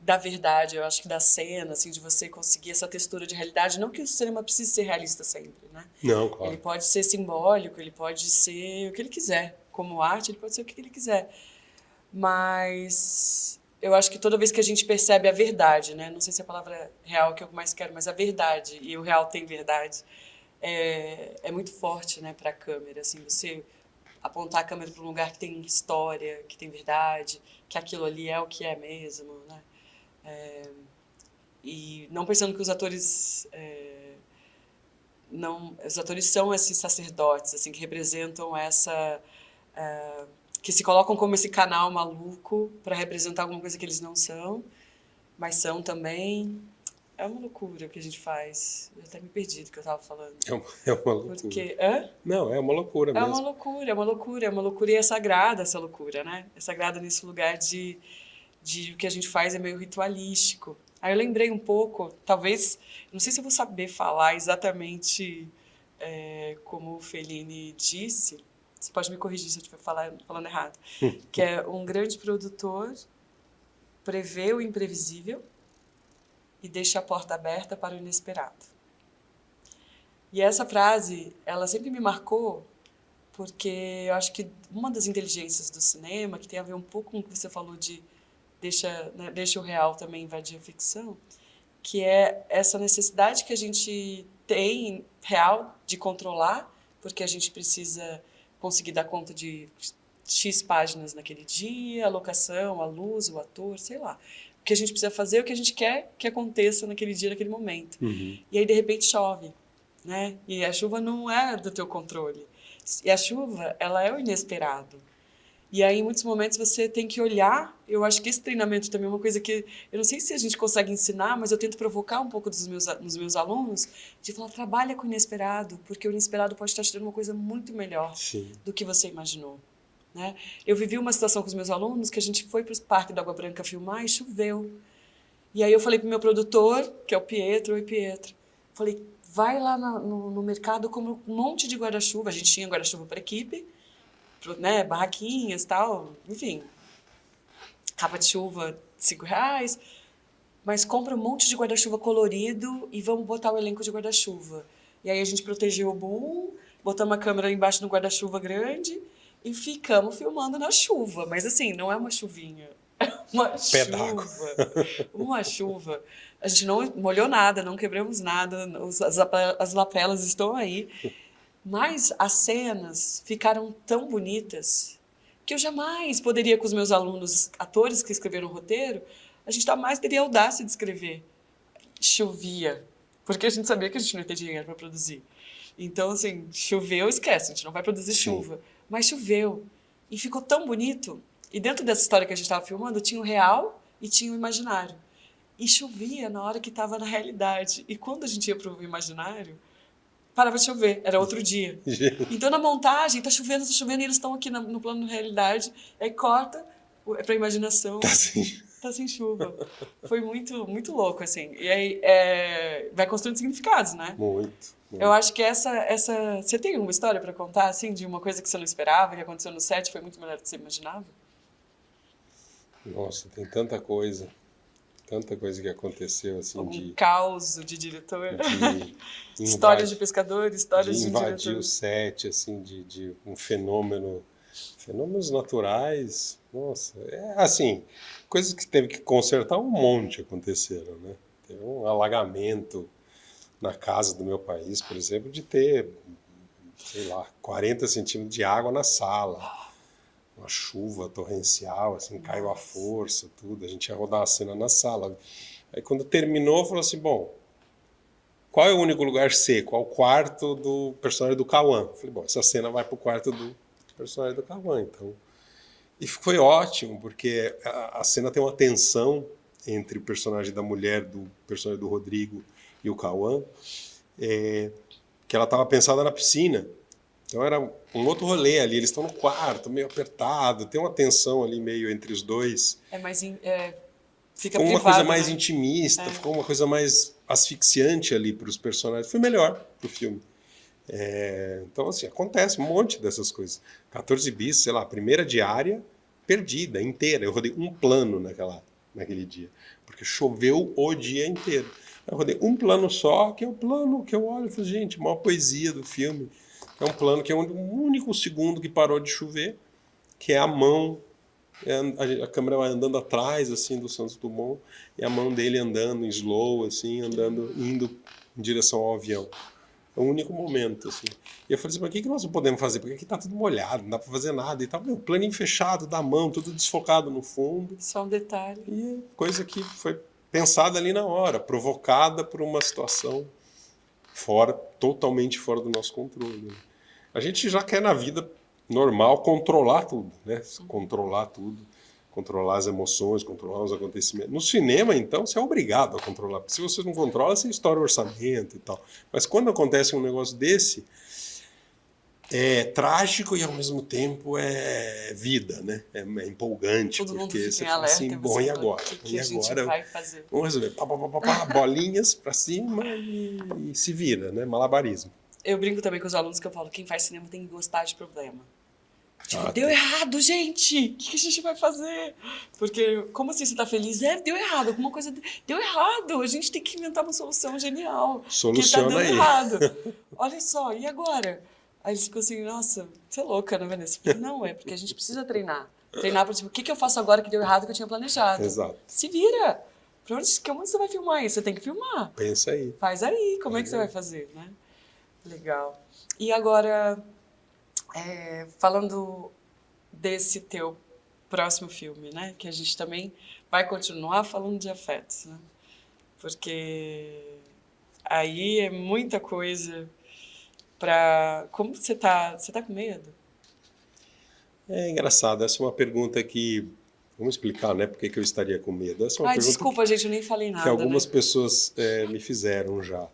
da verdade, eu acho que da cena, assim, de você conseguir essa textura de realidade, não que o cinema precise ser realista sempre, né? Não, claro. Ele pode ser simbólico, ele pode ser o que ele quiser. Como arte, ele pode ser o que ele quiser. Mas eu acho que toda vez que a gente percebe a verdade, né, não sei se é a palavra real que eu mais quero, mas a verdade, e o real tem verdade, é muito forte, né, para a câmera, assim, você apontar a câmera para um lugar que tem história, que tem verdade, que aquilo ali é o que é mesmo, né? E não pensando que os atores os atores são esses sacerdotes, assim, que representam essa que se colocam como esse canal maluco para representar alguma coisa que eles não são, mas são também. É uma loucura o que a gente faz. Eu até me perdi do que eu estava falando. É uma loucura. Porque, Não, é uma loucura mesmo. É uma loucura, é uma loucura, é uma loucura e é sagrada essa loucura, né? É sagrada nesse lugar de o que a gente faz é meio ritualístico. Aí eu lembrei um pouco, talvez, não sei se eu vou saber falar exatamente como o Fellini disse, você pode me corrigir se eu estiver falando errado, que é um grande produtor prevê o imprevisível e deixa a porta aberta para o inesperado. E essa frase, ela sempre me marcou porque eu acho que uma das inteligências do cinema, que tem a ver um pouco com o que você falou de deixa o real também invadir a ficção, que é essa necessidade que a gente tem real de controlar, porque a gente precisa conseguir dar conta de X páginas naquele dia, a locação, a luz, o ator, sei lá. O que a gente precisa fazer é o que a gente quer que aconteça naquele dia, naquele momento. E aí, de repente, chove, né? E a chuva não é do teu controle. E a chuva, ela é o inesperado. E aí, em muitos momentos, você tem que olhar. Eu acho que esse treinamento também é uma coisa que eu não sei se a gente consegue ensinar, mas eu tento provocar um pouco nos meus alunos, de falar, trabalha com o inesperado, porque o inesperado pode estar te dando uma coisa muito melhor Sim. do que você imaginou. Né? Eu vivi uma situação com os meus alunos que a gente foi para o Parque da Água Branca filmar e choveu. E aí eu falei para o meu produtor, que é o Pietro, oi Pietro, falei, vai lá no mercado, compra um monte de guarda-chuva. A gente tinha guarda-chuva para a equipe, né, barraquinhas, tal, enfim, capa de chuva, R$ 5, mas compra um monte de guarda-chuva colorido e vamos botar o elenco de guarda-chuva. E aí a gente protegeu o boom, botamos a câmera embaixo do guarda-chuva grande e ficamos filmando na chuva. Mas assim, não é uma chuvinha, é uma Pé d'água. chuva. Uma chuva. A gente não molhou nada, não quebramos nada, as lapelas estão aí. Mas as cenas ficaram tão bonitas que eu jamais poderia, com os meus alunos, atores que escreveram o roteiro, a gente jamais teria audácia de escrever. Chovia, porque a gente sabia que a gente não ia ter dinheiro para produzir. Então, assim, choveu, esquece, a gente não vai produzir chuva. Mas choveu. E ficou tão bonito. E dentro dessa história que a gente estava filmando, tinha o real e tinha o imaginário. E chovia na hora que estava na realidade. E quando a gente ia para o imaginário, parava de chover, era outro dia. Então, na montagem, tá chovendo, e eles estão aqui no plano de realidade, aí corta, é pra imaginação, tá sem chuva. Foi muito, muito louco, assim. E aí, vai construindo significados, né? Muito. Eu acho que essa... Você tem uma história pra contar, assim, de uma coisa que você não esperava, que aconteceu no set, foi muito melhor do que você imaginava? Nossa, tem tanta coisa que aconteceu, assim, caos de diretor, de histórias de pescador, histórias de invadir diretor. o set, assim, de um fenômenos naturais, nossa, assim, coisas que teve que consertar um monte aconteceram, né? Teve um alagamento na casa do meu país, por exemplo, de ter, sei lá, 40 centímetros de água na sala. Uma chuva torrencial, assim, caiu à força, tudo. A gente ia rodar a cena na sala. Aí quando terminou, falou assim, bom, qual é o único lugar seco? Qual o quarto do personagem do Cauã? Falei, bom, essa cena vai pro quarto do personagem do Cauã, então. E foi ótimo, porque a cena tem uma tensão entre o personagem da mulher, do personagem do Rodrigo e o Cauã, que ela estava pensada na piscina. Então era um outro rolê ali, eles estão no quarto, meio apertado, tem uma tensão ali meio entre os dois. Fica ficou uma privado, coisa mais né? intimista, ficou uma coisa mais asfixiante ali para os personagens. Foi melhor pro filme. Então, assim, acontece um monte dessas coisas. 14 bis, sei lá, primeira diária perdida, inteira. Eu rodei um plano naquele dia, porque choveu o dia inteiro. Eu rodei um plano só, que é o plano que eu olho e falo, gente, a maior poesia do filme. É um plano que é um único segundo que parou de chover, que é a mão, a câmera vai andando atrás, assim, do Santos Dumont, e a mão dele andando em slow, assim, indo em direção ao avião. É o único momento, assim. E eu falei assim, mas o que nós não podemos fazer? Porque aqui tá tudo molhado, não dá pra fazer nada. E tal, meu, planinho fechado da mão, tudo desfocado no fundo. Só um detalhe. E coisa que foi pensada ali na hora, provocada por uma situação totalmente fora do nosso controle. A gente já quer na vida normal controlar tudo, né? Controlar tudo, controlar as emoções, controlar os acontecimentos. No cinema, então, você é obrigado a controlar, porque se você não controla, você estoura o orçamento e tal. Mas quando acontece um negócio desse, é trágico e ao mesmo tempo é vida, né? É empolgante, todo porque você fala assim, bom, e agora? O que a gente vai fazer? Vamos resolver, bolinhas pra cima e se vira, né? Malabarismo. Eu brinco também com os alunos que eu falo, quem faz cinema tem que gostar de problema. Tipo, deu errado, gente! O que a gente vai fazer? Porque, como assim você tá feliz? Deu errado, alguma coisa deu errado. A gente tem que inventar uma solução genial. Soluciona que tá dando aí. errado. Olha só, e agora? Aí eles ficam assim, nossa, você é louca, né, Vanessa? Eu falei, não, é porque a gente precisa treinar. Treinar para, tipo, o que eu faço agora que deu errado que eu tinha planejado? Exato. Se vira! Pra onde você vai filmar isso? Você tem que filmar. Pensa aí. Faz aí, como é que você vai fazer, né? Legal. E agora, falando desse teu próximo filme, né? Que a gente também vai continuar falando de afetos, né? Porque aí é muita coisa pra... Como você tá com medo? É engraçado, essa é uma pergunta que... Vamos explicar, né? Por que eu estaria com medo? Essa é uma pergunta Desculpa, gente, eu nem falei que nada, algumas né? pessoas me fizeram já.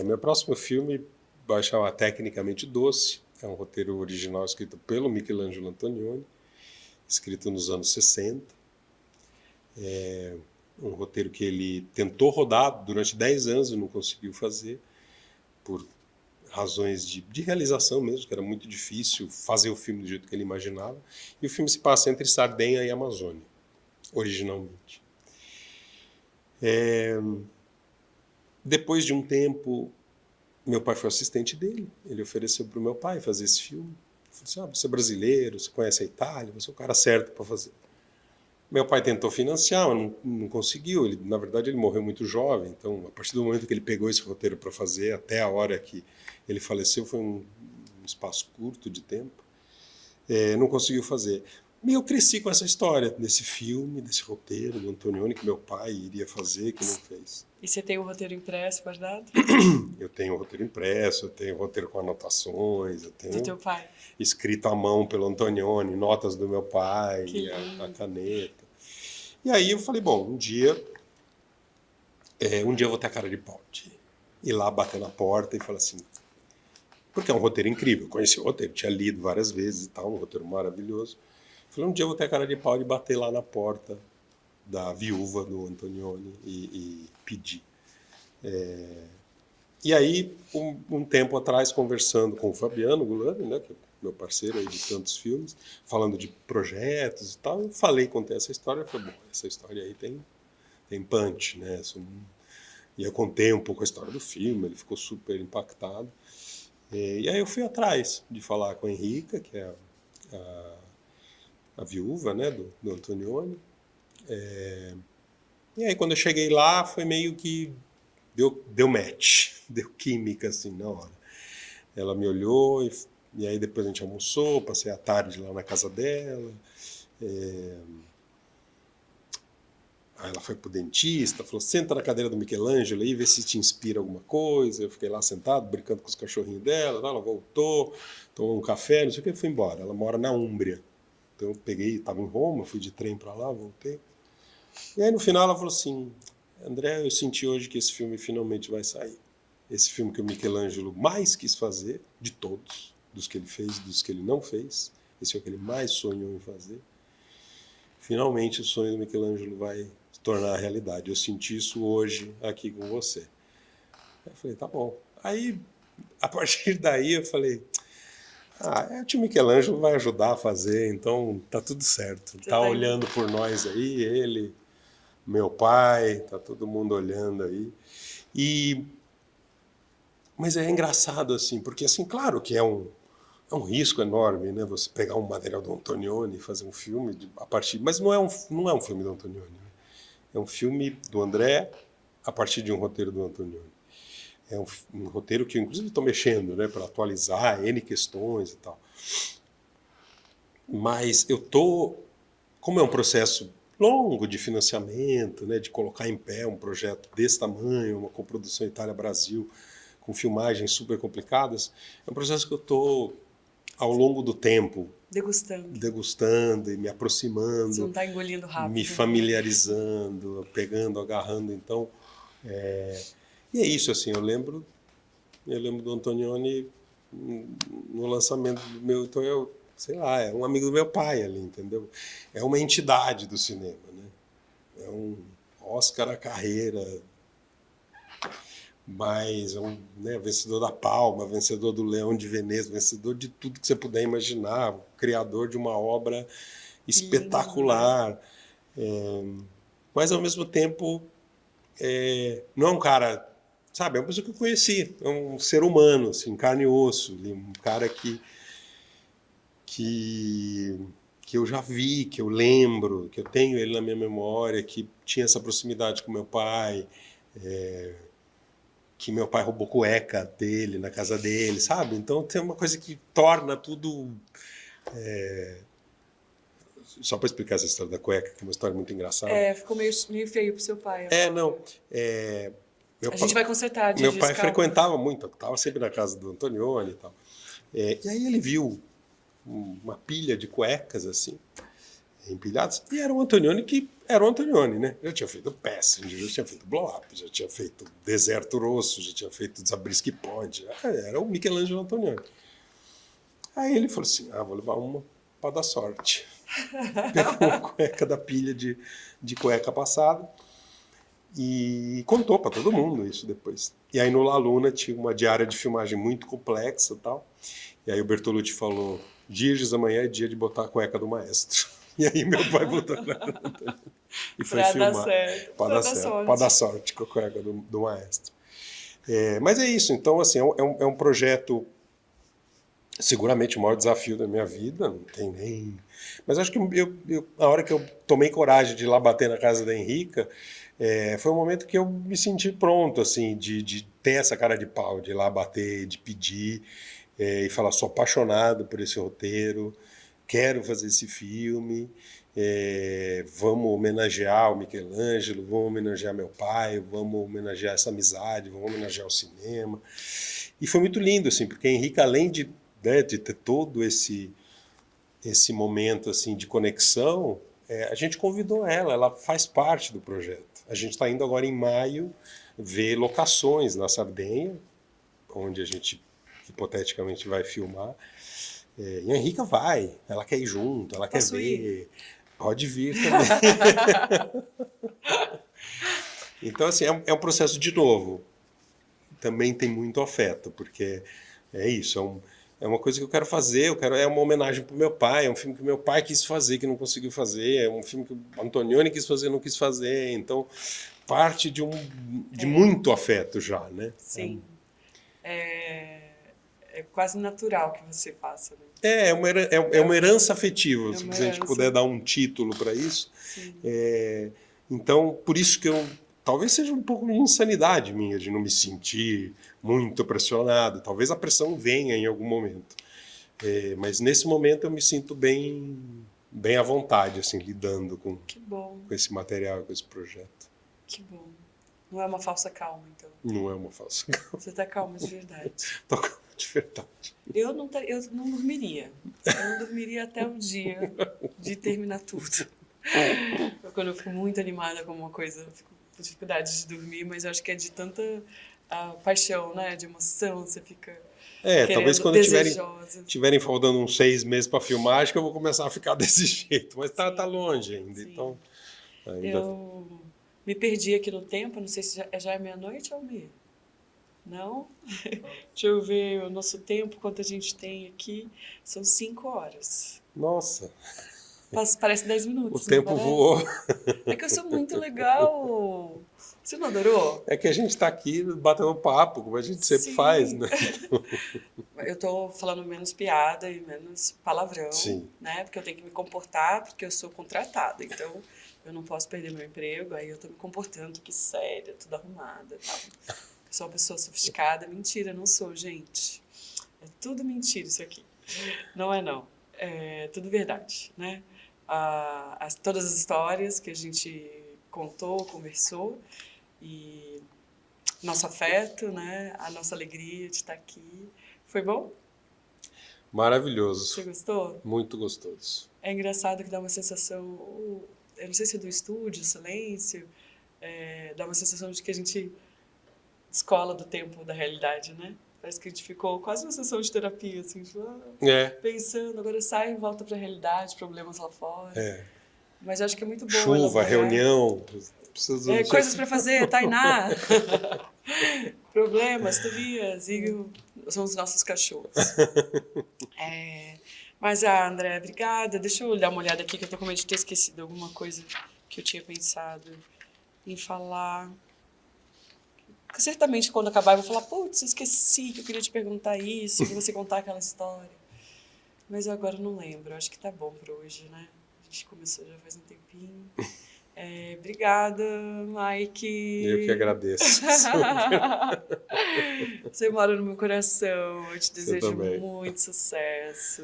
Meu próximo filme vai chamar Tecnicamente Doce. É um roteiro original escrito pelo Michelangelo Antonioni, escrito nos anos 60. Um roteiro que ele tentou rodar durante 10 anos e não conseguiu fazer, por razões de realização mesmo, que era muito difícil fazer o filme do jeito que ele imaginava. E o filme se passa entre Sardenha e Amazônia, originalmente. Depois de um tempo, meu pai foi assistente dele. Ele ofereceu para o meu pai fazer esse filme. Ele falou assim, você é brasileiro, você conhece a Itália, você é o cara certo para fazer. Meu pai tentou financiar, mas não conseguiu. Ele, na verdade, ele morreu muito jovem. Então, a partir do momento que ele pegou esse roteiro para fazer, até a hora que ele faleceu, foi um espaço curto de tempo. Não conseguiu fazer. E eu cresci com essa história, desse filme, desse roteiro do Antonioni, que meu pai iria fazer, que não fez. E você tem o roteiro impresso, guardado? Eu tenho o roteiro impresso, eu tenho o roteiro com anotações, eu tenho Do teu pai? escrito à mão pelo Antonioni, notas do meu pai, a caneta. E aí eu falei, bom, um dia eu vou ter a cara de pau de ir lá bater na porta e falar assim, porque é um roteiro incrível, eu conheci o roteiro, tinha lido várias vezes e tal, um roteiro maravilhoso. Falei, um dia eu vou ter a cara de pau de bater lá na porta da viúva do Antonioni e pedir. E aí, um tempo atrás, conversando com o Fabiano Gulani, né, que é meu parceiro aí de tantos filmes, falando de projetos e tal, eu contei essa história, eu falei, bom, essa história aí tem punch, né? E eu contei um pouco a história do filme, ele ficou super impactado. E aí eu fui atrás de falar com a Henrica, que é a viúva, né, do Antonioni. E aí quando eu cheguei lá, foi meio que deu match, deu química assim na hora. Ela me olhou e aí depois a gente almoçou, passei a tarde lá na casa dela. Aí ela foi pro dentista, falou, senta na cadeira do Michelangelo aí, vê se te inspira alguma coisa. Eu fiquei lá sentado, brincando com os cachorrinhos dela, ela voltou, tomou um café, não sei o que, e fui embora. Ela mora na Úmbria. Então eu peguei, estava em Roma, fui de trem para lá, voltei. E aí no final ela falou assim, André, eu senti hoje que esse filme finalmente vai sair. Esse filme que o Michelangelo mais quis fazer, de todos, dos que ele fez, dos que ele não fez, esse é o que ele mais sonhou em fazer. Finalmente o sonho do Michelangelo vai se tornar realidade. Eu senti isso hoje aqui com você. Aí eu falei, tá bom. Aí, a partir daí, eu falei, o tio Michelangelo vai ajudar a fazer, então tá tudo certo. Tá olhando por nós aí, ele, meu pai, tá todo mundo olhando aí. Mas é engraçado, assim, porque, assim, claro que é um risco enorme, né? Você pegar um material do Antonioni e fazer um filme a partir... Mas não é um filme do Antonioni, né? É um filme do André a partir de um roteiro do Antonioni. É um roteiro que eu, inclusive, estou mexendo, né? Para atualizar N questões e tal. Mas como é um processo longo de financiamento, né? De colocar em pé um projeto desse tamanho, uma coprodução Itália-Brasil, com filmagens super complicadas, é um processo que eu estou, ao longo do tempo, degustando e me aproximando. Você não está engolindo rápido. Me familiarizando, pegando, agarrando. Então, e é isso, assim, eu lembro do Antonioni no lançamento do meu... Então, sei lá, é um amigo do meu pai ali, entendeu? É uma entidade do cinema, né? É um Oscar à carreira... mas vencedor da Palma, vencedor do Leão de Veneza, vencedor de tudo que você puder imaginar, criador de uma obra espetacular. Mas, ao mesmo tempo, não é um cara, sabe, é uma pessoa que eu conheci, é um ser humano, assim, carne e osso, um cara que eu já vi, que eu lembro, que eu tenho ele na minha memória, que tinha essa proximidade com meu pai, que meu pai roubou cueca dele na casa dele, sabe? Então tem uma coisa que torna tudo... Só para explicar essa história da cueca, que é uma história muito engraçada. Ficou meio feio pro seu pai. A gente vai consertar. Meu pai frequentava muito, estava sempre na casa do Antonioni e tal. E aí ele viu uma pilha de cuecas, assim, empilhadas, e era um Antonioni que era o Antonioni, né? Já tinha feito Passenger, já tinha feito Blow Up, já tinha feito Deserto Rosso, já tinha feito Zabriskie Point, era o Michelangelo Antonioni. Aí ele falou assim, vou levar uma para dar sorte. Pegou a cueca da pilha de cueca passada e contou para todo mundo isso depois. E aí no La Luna tinha uma diária de filmagem muito complexa e tal. E aí o Bertolucci falou, Giges, amanhã é dia de botar a cueca do maestro. E aí meu pai botou e foi pra filmar. Dar certo, para dar sorte com a cueca do maestro. Mas é isso, então assim, é um projeto seguramente o maior desafio da minha vida, não tem nem... Mas acho que a hora que eu tomei coragem de ir lá bater na casa da Henrica, foi um momento que eu me senti pronto, assim, de ter essa cara de pau, de ir lá bater, de pedir, e falar, sou apaixonado por esse roteiro, quero fazer esse filme, vamos homenagear o Michelangelo, vamos homenagear meu pai, vamos homenagear essa amizade, vamos homenagear o cinema. E foi muito lindo, assim, porque a Henrica, além de ter todo esse momento assim, de conexão, a gente convidou ela faz parte do projeto. A gente está indo agora em maio ver locações na Sardenha, onde a gente hipoteticamente vai filmar. E a Henrica vai, ela quer ir junto, ela quer ver. Pode vir também. Então, assim, é um processo de novo. Também tem muito afeto, porque é isso, é uma coisa que eu quero fazer, é uma homenagem para o meu pai, é um filme que meu pai quis fazer, que não conseguiu fazer, é um filme que o Antonioni quis fazer, não quis fazer, então parte de muito afeto já, né? Sim. É quase natural que você faça, né? É uma herança afetiva, se a gente puder dar um título para isso. Então, por isso que talvez seja um pouco de insanidade minha, de não me sentir muito pressionado. Talvez a pressão venha em algum momento. Mas nesse momento eu me sinto bem à vontade, assim, lidando com esse material, com esse projeto. Que bom. Não é uma falsa calma, então? Não é uma falsa calma. Você está calma de verdade. Estou calma de verdade. Eu não dormiria. Eu não dormiria até o dia de terminar tudo. Quando eu fico muito animada com uma coisa, eu fico com dificuldade de dormir, mas eu acho que é de tanta paixão, né? De emoção, você fica talvez quando desejosa. tiverem faltando uns 6 meses para filmar, acho que eu vou começar a ficar desse jeito, mas tá longe ainda. Sim. Então, eu me perdi aqui no tempo, não sei se já é meia-noite ou meia. Não? Deixa eu ver o nosso tempo, quanto a gente tem aqui. São 5 horas. Nossa! Parece 10 minutos. O tempo voou. É que eu sou muito legal. Você não adorou? É que a gente está aqui batendo papo, como a gente sempre faz, né? Eu estou falando menos piada e menos palavrão, né? Porque eu tenho que me comportar, porque eu sou contratada. Então, eu não posso perder meu emprego. Aí eu estou me comportando, que séria, tudo arrumada. Tá? Eu sou uma pessoa sofisticada. Mentira, não sou, gente. É tudo mentira isso aqui. Não é não. É tudo verdade, né? Todas as histórias que a gente contou, conversou, e nosso afeto, né? A nossa alegria de estar aqui. Foi bom? Maravilhoso. Você gostou? Muito gostoso. É engraçado que dá uma sensação, eu não sei se é do estúdio, silêncio, dá uma sensação de que a gente descola do tempo da realidade, né? Parece que a gente ficou quase uma sessão de terapia, assim, pensando, agora sai e volta para a realidade, problemas lá fora. Mas eu acho que é muito bom. Chuva, reunião. Coisas para fazer, Tainá. Problemas, teorias, e são os nossos cachorros. Mas, André, obrigada. Deixa eu dar uma olhada aqui, que eu tô com medo de ter esquecido alguma coisa que eu tinha pensado em falar. Certamente, quando acabar, eu vou falar, putz, esqueci que eu queria te perguntar isso, que você contar aquela história. Mas eu agora não lembro. Acho que tá bom por hoje, né? A gente começou já faz um tempinho. Obrigada, Mike. Eu que agradeço. Você mora no meu coração. Eu te desejo muito sucesso.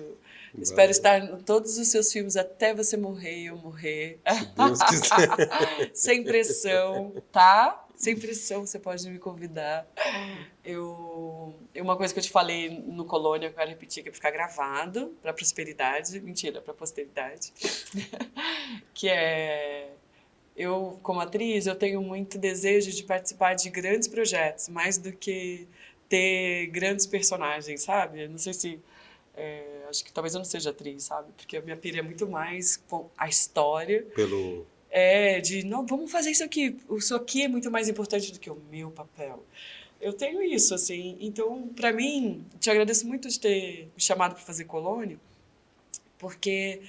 Espero estar em todos os seus filmes até você morrer e eu morrer. Se Deus quiser. Sem pressão, tá? Sem pressão, você pode me convidar. Uma coisa que eu te falei no Colônia, eu quero repetir, que é ficar gravado para prosperidade, mentira, para posteridade, que é, eu, como atriz, eu tenho muito desejo de participar de grandes projetos, mais do que ter grandes personagens, sabe? Eu não sei se acho que talvez eu não seja atriz, sabe? Porque a minha pira é muito mais com a história. Pelo... Não, vamos fazer isso aqui é muito mais importante do que o meu papel. Eu tenho isso, assim. Então, para mim, te agradeço muito de ter me chamado para fazer Colônia, porque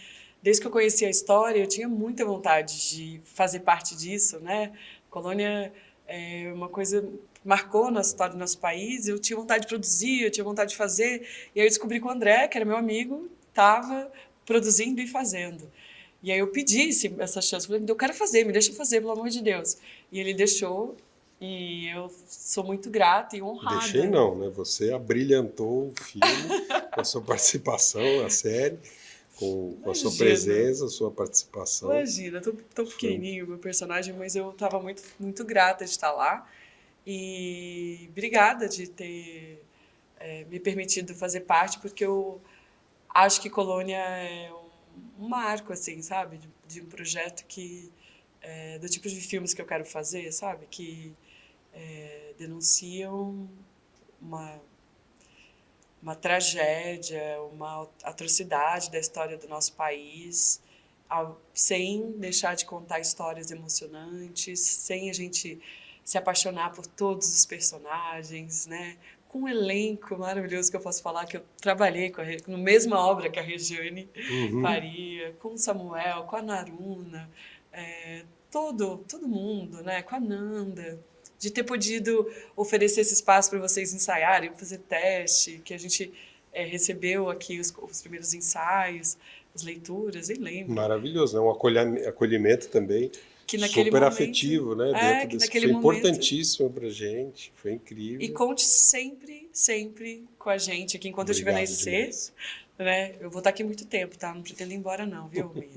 desde que eu conheci a história, eu tinha muita vontade de fazer parte disso, né? Colônia é uma coisa que marcou na história do nosso país, eu tinha vontade de produzir, eu tinha vontade de fazer, e aí eu descobri que o André, que era meu amigo, estava produzindo e fazendo. E aí eu pedi essa chance, falei, eu quero fazer, me deixa fazer, pelo amor de Deus. E ele deixou, e eu sou muito grata e honrada. Deixei não, né? Você abrilhantou o filme com a sua participação na série, com a sua presença, a sua participação. Imagina, tão pequenininho o meu personagem, mas eu estava muito, muito grata de estar lá. E obrigada de ter me permitido fazer parte, porque eu acho que Colônia é um marco, assim, sabe? De um projeto que do tipo de filmes que eu quero fazer, sabe? Que denunciam uma tragédia, uma atrocidade da história do nosso país, sem deixar de contar histórias emocionantes, sem a gente se apaixonar por todos os personagens, né? Com um elenco maravilhoso que eu posso falar, que eu trabalhei na mesma obra que a Regiane Faria, com o Samuel, com a Naruna, todo mundo, né? Com a Nanda, de ter podido oferecer esse espaço para vocês ensaiarem, fazer teste, que a gente recebeu aqui os primeiros ensaios, as leituras, nem lembro. Maravilhoso, né? Um acolhimento também que naquele super momento, afetivo, né? Dentro desse, foi importantíssimo pra gente, foi incrível. E conte sempre, sempre com a gente aqui enquanto eu estiver na IC, né? Eu vou estar aqui muito tempo, tá? Não pretendo ir embora não, viu, Mia?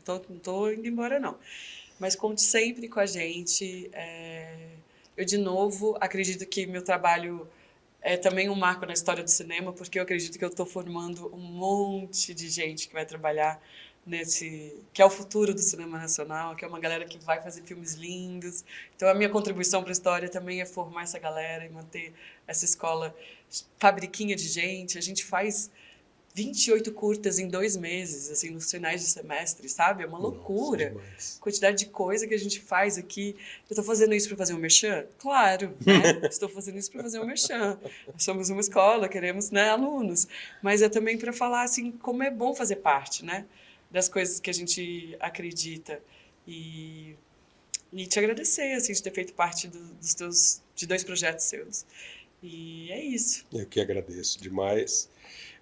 Não tô indo embora não. Mas conte sempre com a gente. Eu, de novo, acredito que meu trabalho é também um marco na história do cinema, porque eu acredito que eu estou formando um monte de gente que vai trabalhar que é o futuro do cinema nacional, que é uma galera que vai fazer filmes lindos. Então, a minha contribuição para a história também é formar essa galera e manter essa escola fabriquinha de gente. A gente faz 28 curtas em 2 meses, assim, nos finais de semestre, sabe? É uma loucura. Quantidade de coisa que a gente faz aqui. Eu estou fazendo isso para fazer um merchan? Claro, né? Estou fazendo isso para fazer um merchan. Somos uma escola, queremos, né, alunos. Mas é também para falar, assim, como é bom fazer parte, né? Das coisas que a gente acredita. E te agradecer, assim, de ter feito parte de 2 projetos seus. E é isso. Eu que agradeço demais.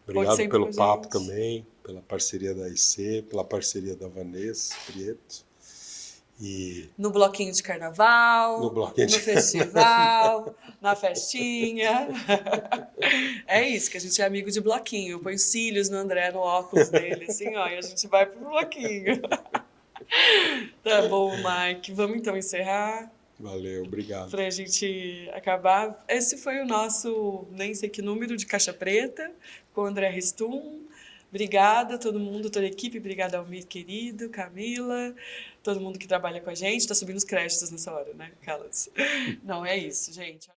Obrigado pelo papo também, pela parceria da IC, pela parceria da Vanessa Prieto. No bloquinho de carnaval, no festival, na festinha. É isso, que a gente é amigo de bloquinho. Eu ponho cílios no André, no óculos dele, assim, ó, e a gente vai pro bloquinho. Tá bom, Mike. Vamos então encerrar? Valeu, obrigado. Pra gente acabar. Esse foi o nosso, nem sei que número, de Caixa Preta, com o André Ristum. Obrigada a todo mundo, toda a equipe. Obrigada ao Almir querido, Camila, todo mundo que trabalha com a gente. Tá subindo os créditos nessa hora, né, Carlos? Não, é isso, gente.